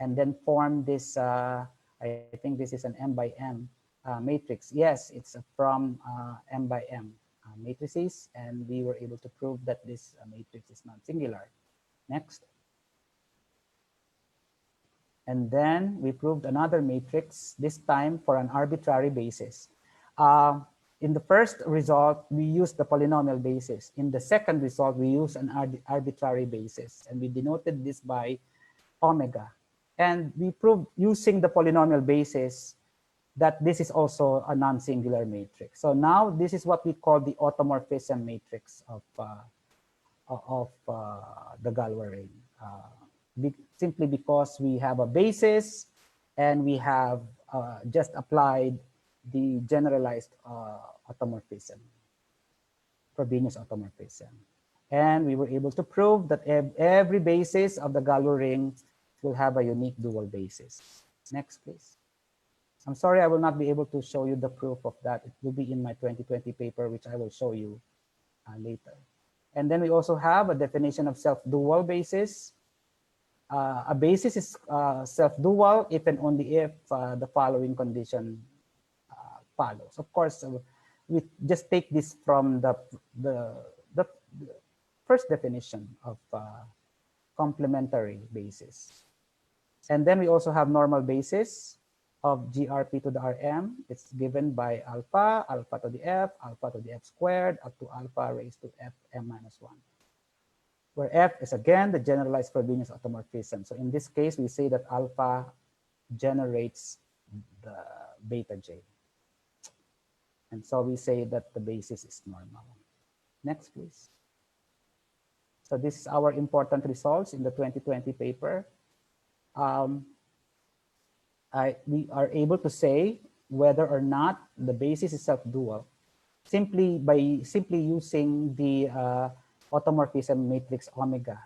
and then formed this, I think this is an m by m matrix. Yes, it's from m by m matrices, and we were able to prove that this matrix is non-singular. Next. And then we proved another matrix, this time for an arbitrary basis. In the first result, we used the polynomial basis. In the second result, we used an arbitrary basis, and we denoted this by omega. And we proved using the polynomial basis that this is also a non-singular matrix. So now this is what we call the automorphism matrix of the Galois ring. Simply because we have a basis and we have just applied the generalized automorphism, Frobenius automorphism. And we were able to prove that every basis of the Galois ring will have a unique dual basis. Next, please. I'm sorry, I will not be able to show you the proof of that. It will be in my 2020 paper, which I will show you later. And then we also have a definition of self-dual basis. A basis is self-dual if and only if the following condition follows. Of course, we just take this from the first definition of complementary basis. And then we also have normal basis of GRP to the Rm. It's given by alpha, alpha to the f, alpha to the f squared, up to alpha raised to fm minus 1. Where f is again the generalized Frobenius automorphism. So in this case, we say that alpha generates the beta j. And so we say that the basis is normal. Next, please. So this is our important results in the 2020 paper. We are able to say whether or not the basis is self-dual simply using the automorphism matrix omega.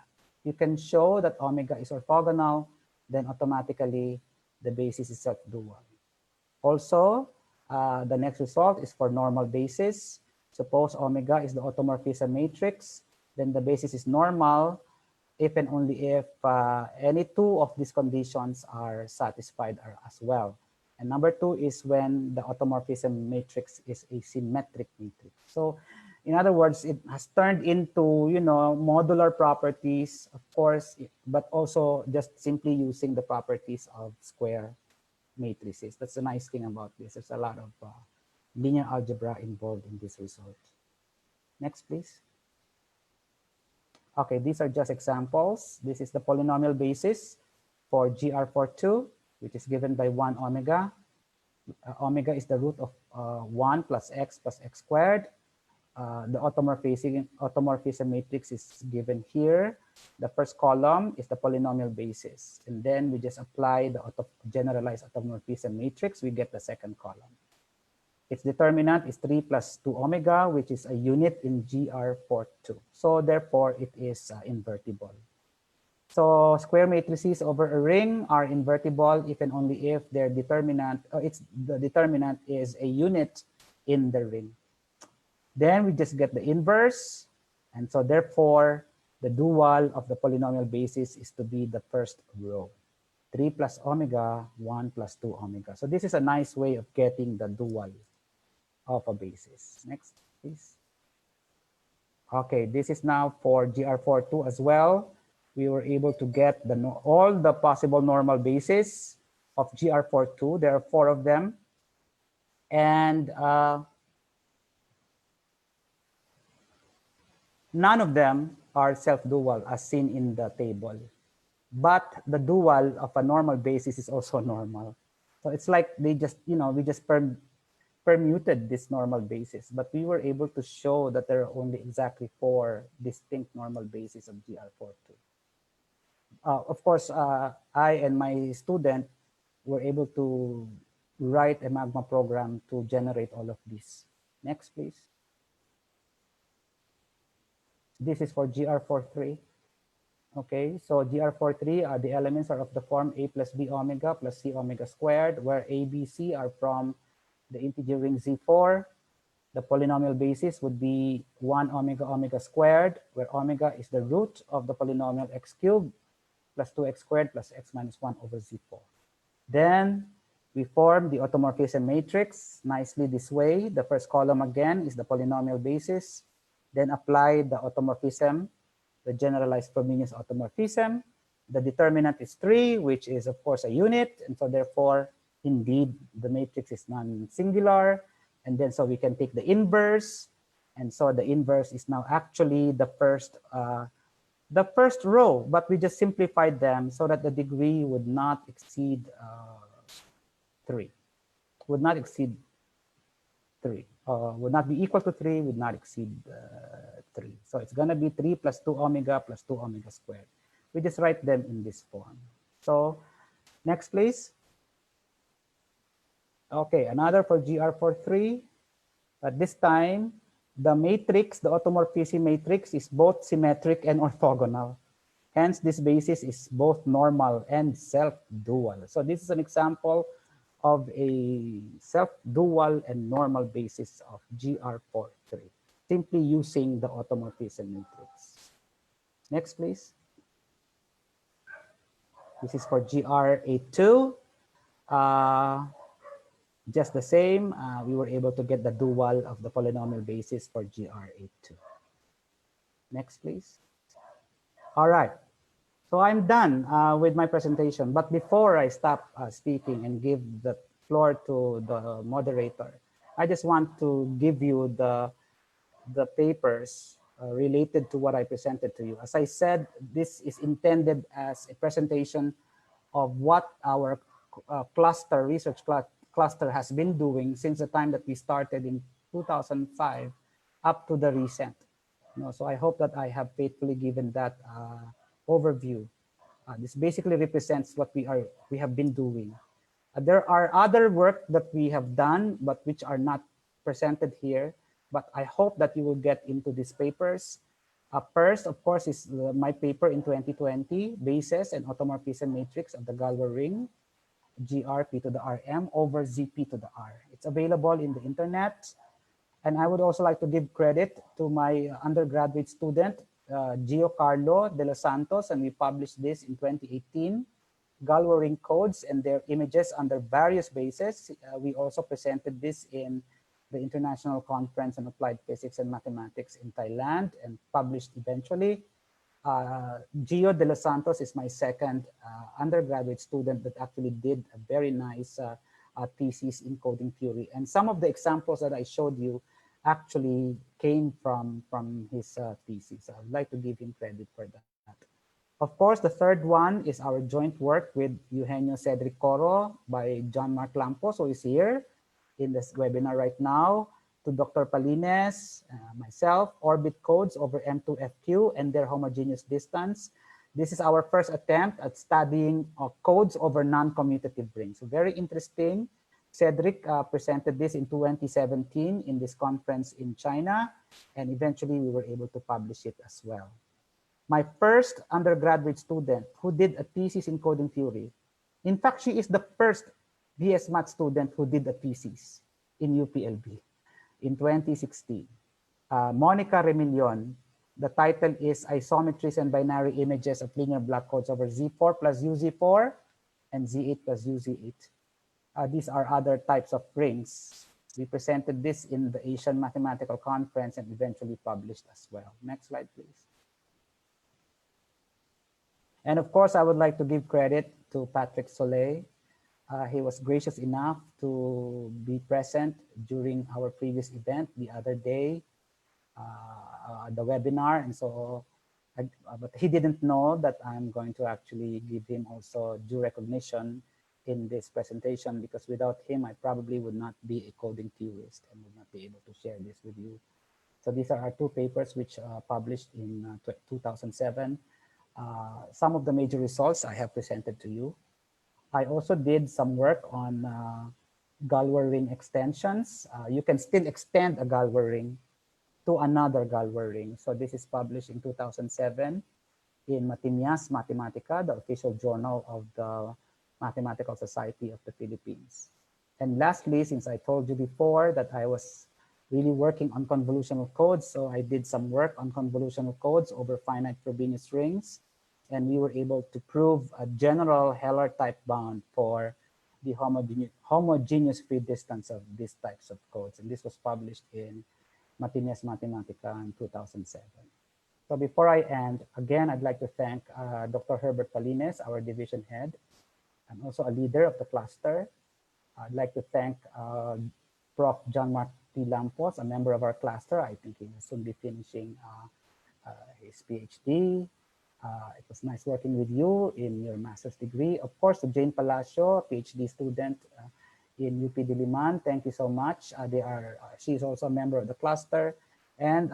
You can show that omega is orthogonal, then automatically the basis is self-dual. Also, the next result is for normal basis. Suppose omega is the automorphism matrix, then the basis is normal if and only if any two of these conditions are satisfied as well. And number two is when the automorphism matrix is a symmetric matrix. So in other words, it has turned into, modular properties, of course, but also just simply using the properties of square matrices. That's the nice thing about this. There's a lot of linear algebra involved in this result. Next, please. Okay, these are just examples. This is the polynomial basis for GR42, which is given by 1 omega. Omega is the root of 1 plus x squared. The automorphism matrix is given here. The first column is the polynomial basis. And then we just apply the generalized automorphism matrix. We get the second column. Its determinant is 3 plus 2 omega, which is a unit in GR42. So therefore, it is invertible. So square matrices over a ring are invertible if and only if their determinant, the determinant is a unit in the ring. Then we just get the inverse. And so therefore, the dual of the polynomial basis is to be the first row. 3 plus omega, 1 plus 2 omega. So this is a nice way of getting the dual of a basis. Next, please. Okay, this is now for GR42 as well. We were able to get all the possible normal bases of GR42. There are 4 of them. And none of them are self-dual as seen in the table. But the dual of a normal basis is also normal. So it's like they just, we just permuted this normal basis, but we were able to show that there are only exactly 4 distinct normal bases of GR42. Of course, I and my student were able to write a Magma program to generate all of these. Next, please. This is for GR43. Okay, so GR43 are the elements are of the form a plus b omega plus c omega squared, where a, b, c are from the integer ring Z4. The polynomial basis would be 1 omega omega squared, where omega is the root of the polynomial x cubed plus 2x squared plus x minus 1 over Z4. Then we form the automorphism matrix nicely this way. The first column again is the polynomial basis. Then apply the automorphism, the generalized Frobenius automorphism. The determinant is 3, which is of course a unit. And so therefore, indeed, the matrix is non-singular. And then so we can take the inverse. And so the inverse is now actually the first the first row, but we just simplified them so that the degree would not exceed 3, would not exceed 3, would not be equal to 3, would not exceed 3. So it's going to be 3 plus 2 omega plus 2 omega squared. We just write them in this form. So next, please. Okay, another for GR43, but this time the matrix, the automorphism matrix, is both symmetric and orthogonal. Hence, this basis is both normal and self-dual. So this is an example of a self-dual and normal basis of GR43, simply using the automorphism matrix. Next, please. This is for GR82. Just the same, we were able to get the dual of the polynomial basis for GR82. Next, please. All right. So I'm done with my presentation. But before I stop speaking and give the floor to the moderator, I just want to give you the papers related to what I presented to you. As I said, this is intended as a presentation of what our cluster, research cluster has been doing since the time that we started in 2005 up to the recent. So I hope that I have faithfully given that overview. This basically represents what we have been doing. There are other work that we have done, but which are not presented here. But I hope that you will get into these papers. First, of course, is my paper in 2020, Basis and Automorphism Matrix of the Galois ring, GRP to the RM over ZP to the R. It's available in the internet. And I would also like to give credit to my undergraduate student, Giancarlo de los Santos, and we published this in 2018, Galois ring codes and their images under various bases. We also presented this in the International Conference on Applied Physics and Mathematics in Thailand and published eventually. Gio de los Santos is my second undergraduate student that actually did a very nice thesis in coding theory. And some of the examples that I showed you actually came from his thesis. I would like to give him credit for that. Of course, the third one is our joint work with Eugenio Cedric Coro by John Mark Lampos, who is here in this webinar right now, to Dr. Palines, myself, orbit codes over M2FQ and their homogeneous distance. This is our first attempt at studying codes over non-commutative rings. So very interesting. Cedric presented this in 2017 in this conference in China, and eventually we were able to publish it as well. My first undergraduate student who did a thesis in coding theory. In fact, she is the first BS Math student who did a thesis in UPLB in 2016. Monica Remillon. The title is Isometries and Binary Images of Linear Black Codes over Z4 plus UZ4 and Z8 plus UZ8. These are other types of rings. We presented this in the Asian Mathematical Conference and eventually published as well. Next slide, please. And of course, I would like to give credit to Patrick Soleil. He was gracious enough to be present during our previous event the other day, the webinar. And so, but he didn't know that I'm going to actually give him also due recognition in this presentation, because without him, I probably would not be a coding theorist and would not be able to share this with you. So these are our two papers which published in 2007. Some of the major results I have presented to you. I also did some work on Galois ring extensions. You can still extend a Galois ring to another Galois ring. So this is published in 2007 in Matinias Mathematica, the official journal of the Mathematical Society of the Philippines. And lastly, since I told you before that I was really working on convolutional codes, so I did some work on convolutional codes over finite Frobenius rings, and we were able to prove a general Heller type bound for the homogeneous free distance of these types of codes. And this was published in Matinias Mathematica in 2007. So before I end, again, I'd like to thank Dr. Herbert Palines, our division head, and also a leader of the cluster. I'd like to thank Prof. John Mark T. Lampos, a member of our cluster. I think he will soon be finishing his PhD. was nice working with you in your master's degree. Of course, to Jane Palacio, PhD student in UP Diliman, thank you so much. She's also a member of the cluster. And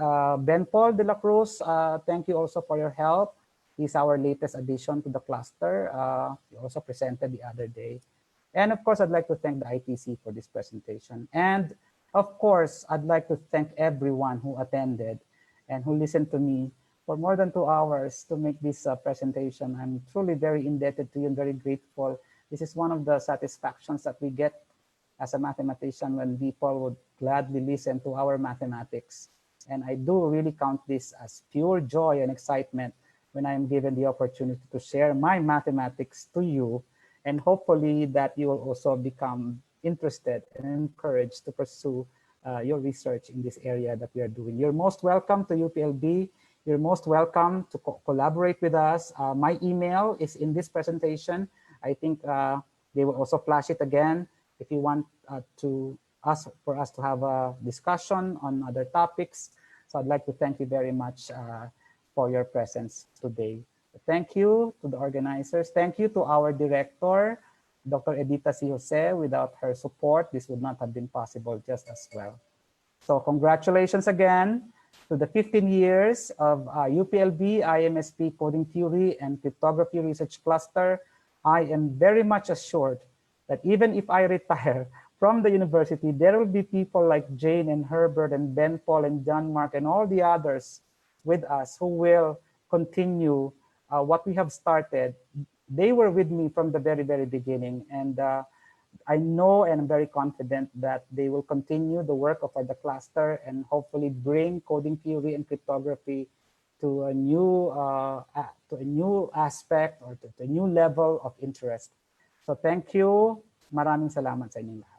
Ben Paul de la Cruz, thank you also for your help. He's our latest addition to the cluster. He also presented the other day. And of course, I'd like to thank the ITC for this presentation. And of course, I'd like to thank everyone who attended and who listened to me for more than 2 hours to make this presentation. I'm truly very indebted to you and very grateful. This is one of the satisfactions that we get as a mathematician when people would gladly listen to our mathematics. And I do really count this as pure joy and excitement when I'm given the opportunity to share my mathematics to you. And hopefully that you will also become interested and encouraged to pursue your research in this area that we are doing. You're most welcome to UPLB. You're most welcome to collaborate with us. My email is in this presentation. I think they will also flash it again if you want for us to have a discussion on other topics. So I'd like to thank you very much for your presence today. Thank you to the organizers. Thank you to our director, Dr. Edita C. Jose. Without her support, this would not have been possible just as well. So congratulations again to the 15 years of UPLB IMSP Coding Theory and Cryptography Research Cluster. I am very much assured that even if I retire from the university, there will be people like Jane and Herbert and Ben Paul and John Mark and all the others with us who will continue what we have started. They were with me from the very, very beginning. And I know and I'm very confident that they will continue the work of the cluster and hopefully bring coding theory and cryptography to a new aspect or to a new level of interest. So thank you. Maraming salamat sa inyong lahat.